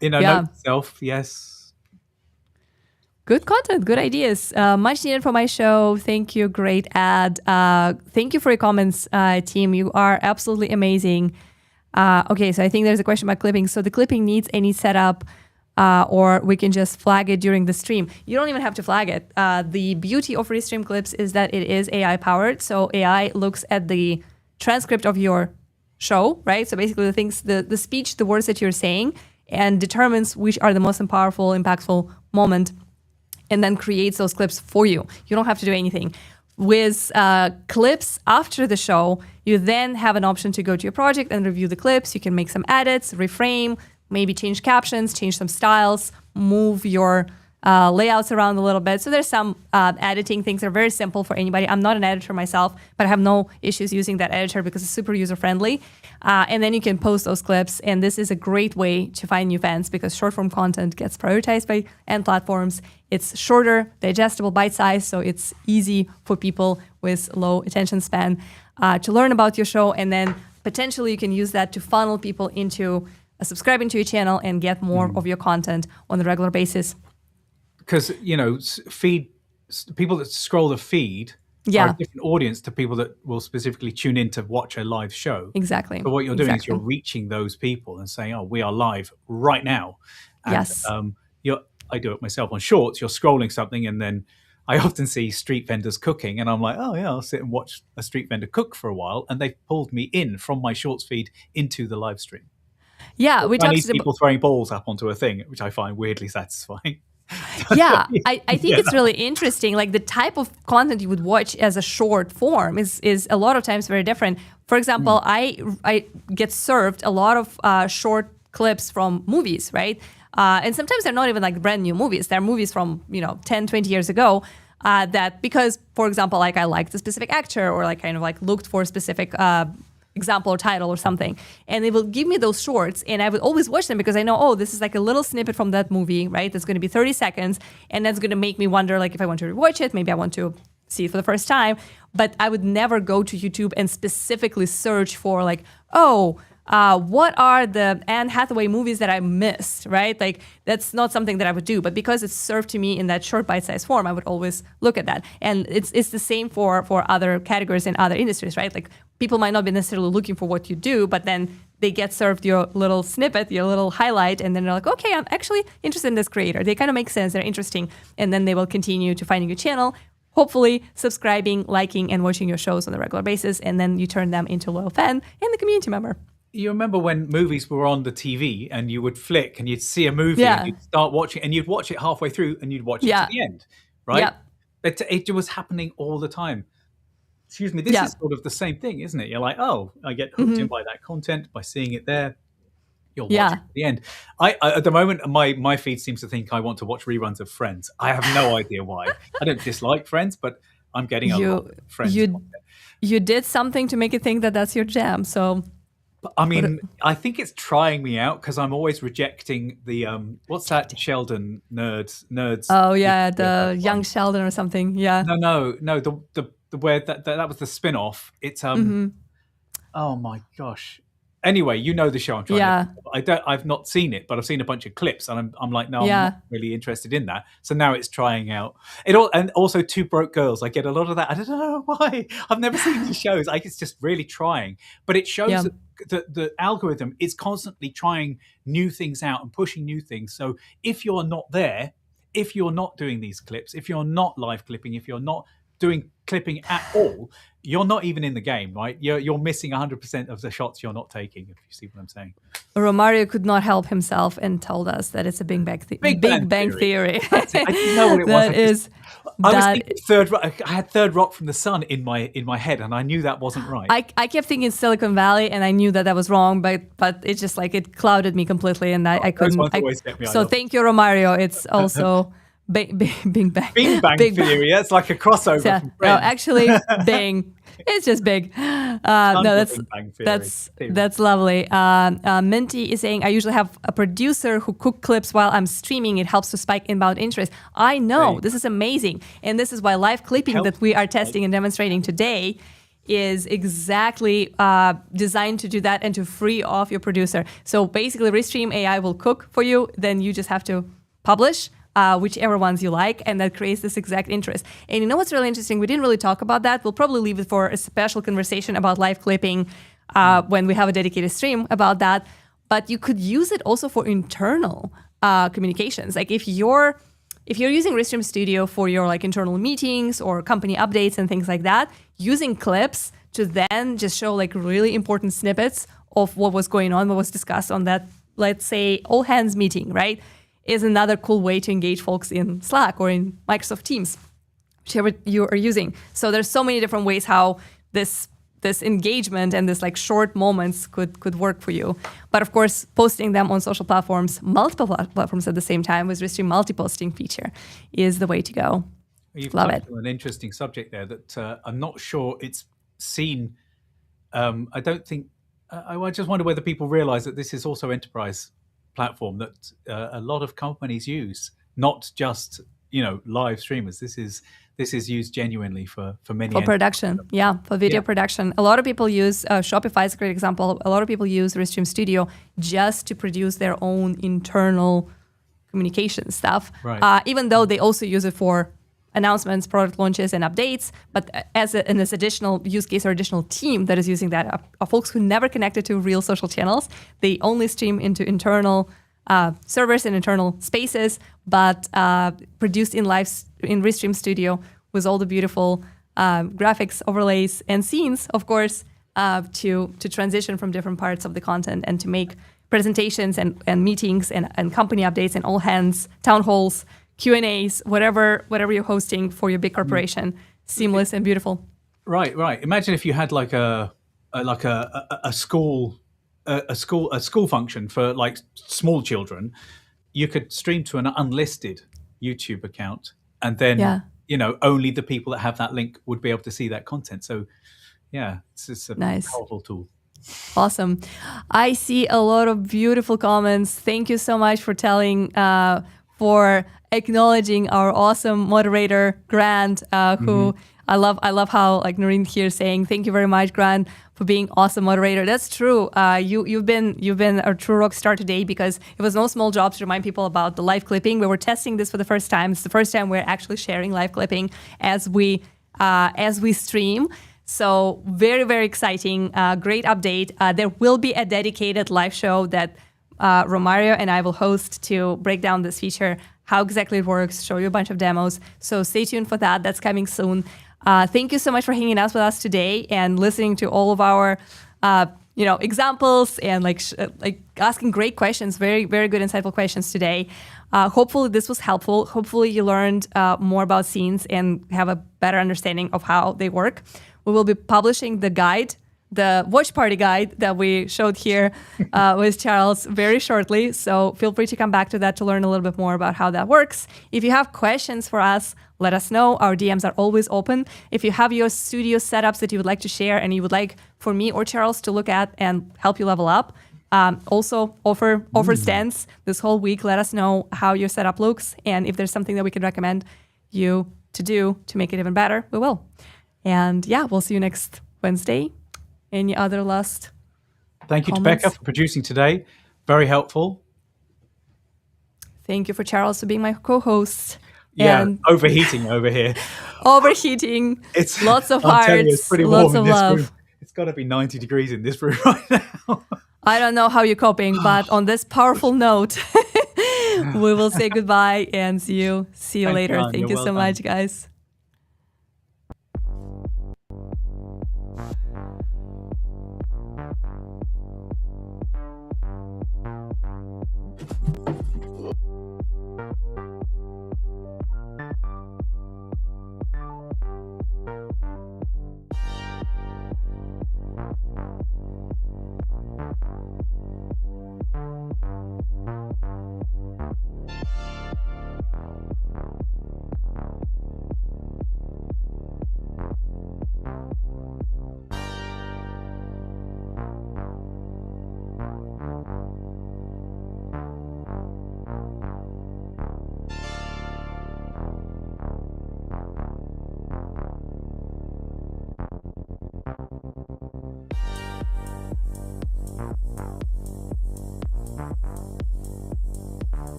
note itself, yes. Good content, good ideas. Much needed for my show. Thank you. Great ad. Thank you for your comments, team. You are absolutely amazing. Okay, so I think there's a question about clipping. So the clipping needs any setup or we can just flag it during the stream. You don't even have to flag it. The beauty of Restream Clips is that it is AI powered. So AI looks at the transcript of your show, right? So basically the things, the speech, the words that you're saying, and determines which are the most powerful, impactful moment, and then creates those clips for you. You don't have to do anything. With clips after the show, you then have an option to go to your project and review the clips. You can make some edits, reframe, maybe change captions, change some styles, move your layouts around a little bit. So there's some editing things that are very simple for anybody. I'm not an editor myself, but I have no issues using that editor because it's super user-friendly. And then you can post those clips. And this is a great way to find new fans because short-form content gets prioritized by end platforms. It's shorter, digestible, bite-sized, so it's easy for people with low attention span to learn about your show. And then potentially you can use that to funnel people into subscribing to your channel and get more of your content on a regular basis. Because, you know, people that scroll the feed are a different audience to people that will specifically tune in to watch a live show. Exactly. So what you're doing is you're reaching those people and saying, oh, we are live right now. And, yes. I do it myself on Shorts. You're scrolling something and then I often see street vendors cooking and I'm like, oh yeah, I'll sit and watch a street vendor cook for a while. And they've pulled me in from my Shorts feed into the live stream. Yeah. We Chinese people throwing balls up onto a thing, which I find weirdly satisfying. Yeah, I think it's really interesting. Like the type of content you would watch as a short form is a lot of times very different. For example, I get served a lot of short clips from movies, right? And sometimes they're not even like brand new movies. They're movies from, 10, 20 years ago that because, for example, like I liked a specific actor or like kind of like looked for a specific example or title or something. And they will give me those shorts and I would always watch them because I know, oh, this is like a little snippet from that movie, right? That's going to be 30 seconds. And that's going to make me wonder, like, if I want to rewatch it, maybe I want to see it for the first time. But I would never go to YouTube and specifically search for like, what are the Anne Hathaway movies that I missed, right? Like, that's not something that I would do. But because it's served to me in that short bite-sized form, I would always look at that. And it's the same for other categories in other industries, right? Like, people might not be necessarily looking for what you do, but then they get served your little snippet, your little highlight, and then they're like, okay, I'm actually interested in this creator. They kind of make sense. They're interesting. And then they will continue to finding your channel, hopefully subscribing, liking, and watching your shows on a regular basis. And then you turn them into a loyal fan and a community member. You remember when movies were on the TV and you would flick and you'd see a movie and you'd start watching and you'd watch it halfway through and you'd watch it to the end, right? It was happening all the time. Excuse me, this is sort of the same thing, isn't it? You're like, oh, I get hooked in by that content, by seeing it there. You'll watch it to the end. I at the moment, my feed seems to think I want to watch reruns of Friends. I have no idea why. I don't dislike Friends, but I'm getting a lot of Friends content. You did something to make it think that that's your jam, so... I mean, I think it's trying me out because I'm always rejecting the what's that Sheldon nerds? Oh yeah, the young Sheldon or something. Yeah. No. The where that was the spin-off. It's oh my gosh. Anyway, you know the show I'm trying to... I've not seen it, but I've seen a bunch of clips and I'm like, no, I'm not really interested in that. So now it's trying out. And also Two Broke Girls. I get a lot of that. I don't know why. I've never seen these shows. It's just really trying. But it shows that the algorithm is constantly trying new things out and pushing new things. So if you're not there, if you're not doing these clips, if you're not live clipping, if you're not doing clipping at all, you're not even in the game, right? You're missing 100% of the shots you're not taking, if you see what I'm saying. Romario could not help himself and told us that it's a Big Bang Theory. That's it. I didn't know what it was. I was thinking Third Rock. I had Third Rock from the Sun in my head, and I knew that wasn't right. I kept thinking Silicon Valley, and I knew that was wrong, but it's just like it clouded me completely, and I couldn't. So thank you, Romario. It's also Bing Bang. Bing Bang Theory. That's like a crossover. Yeah, from Friends. no, actually, Bing. It's just big. No, that's lovely. Minty is saying, I usually have a producer who cook clips while I'm streaming. It helps to spike inbound interest. I know. This is amazing. And this is why live clipping that we are testing and demonstrating today is exactly designed to do that and to free off your producer. So basically, Restream AI will cook for you. Then you just have to publish whichever ones you like, and that creates this exact interest. And you know what's really interesting? We didn't really talk about that. We'll probably leave it for a special conversation about live clipping when we have a dedicated stream about that. But you could use it also for internal communications. Like if you're using Restream Studio for your like internal meetings or company updates and things like that, using clips to then just show like really important snippets of what was going on, what was discussed on that, let's say, all hands meeting, right, is another cool way to engage folks in Slack or in Microsoft Teams, whichever you are using. So there's so many different ways how this engagement and this like short moments could work for you. But of course, posting them on social platforms, multiple platforms at the same time with Restream multi-posting feature is the way to go. You've Love touched it. on an interesting subject there that I'm not sure it's seen. I don't think. I just wonder whether people realize that this is also enterprise platform that a lot of companies use, not just live streamers. This is used genuinely for many. For production, yeah, for video production. A lot of people use Shopify is a great example. A lot of people use Restream Studio just to produce their own internal communication stuff. Right. Even though they also use it for announcements, product launches, and updates. But as this additional use case or additional team that is using that are folks who never connected to real social channels. They only stream into internal servers and internal spaces, but produced in Restream Studio with all the beautiful graphics, overlays, and scenes, of course, to transition from different parts of the content and to make presentations and meetings and company updates and all hands, town halls, Q&As, whatever you're hosting for your big corporation, seamless and beautiful. Right. Imagine if you had like a school function for like small children. You could stream to an unlisted YouTube account, and then only the people that have that link would be able to see that content. So it's a powerful tool. Awesome. I see a lot of beautiful comments. Thank you so much for for acknowledging our awesome moderator, Grant, who I love how like Noreen here is saying, thank you very much, Grant, for being awesome moderator. That's true. You've been a true rock star today, because it was no small job to remind people about the live clipping. We were testing this for the first time. It's the first time we're actually sharing live clipping as we stream. So very, very exciting. Great update. There will be a dedicated live show that Romario and I will host to break down this feature, how exactly it works, show you a bunch of demos. So stay tuned for that. That's coming soon. Thank you so much for hanging out with us today and listening to all of our examples and like asking great questions, very, very good, insightful questions today. Hopefully this was helpful. Hopefully you learned more about scenes and have a better understanding of how they work. We will be publishing the guide, the watch party guide that we showed here with Charles very shortly. So feel free to come back to that to learn a little bit more about how that works. If you have questions for us, let us know. Our DMs are always open. If you have your studio setups that you would like to share and you would like for me or Charles to look at and help you level up, also offer stands this whole week. Let us know how your setup looks, and if there's something that we can recommend you to do to make it even better, we will. And we'll see you next Wednesday. Any other last Thank you comments? to Becca for producing today. Very helpful. Thank you for Charles for being my co-host. Yeah, and overheating over here. Overheating. It's lots of I'll hearts. tell you, it's pretty lots warm of in this love. room. It's got to be 90 degrees in this room right now. I don't know how you're coping, but on this powerful note, we will say goodbye and see you later. Thank you, Thank you so much, guys.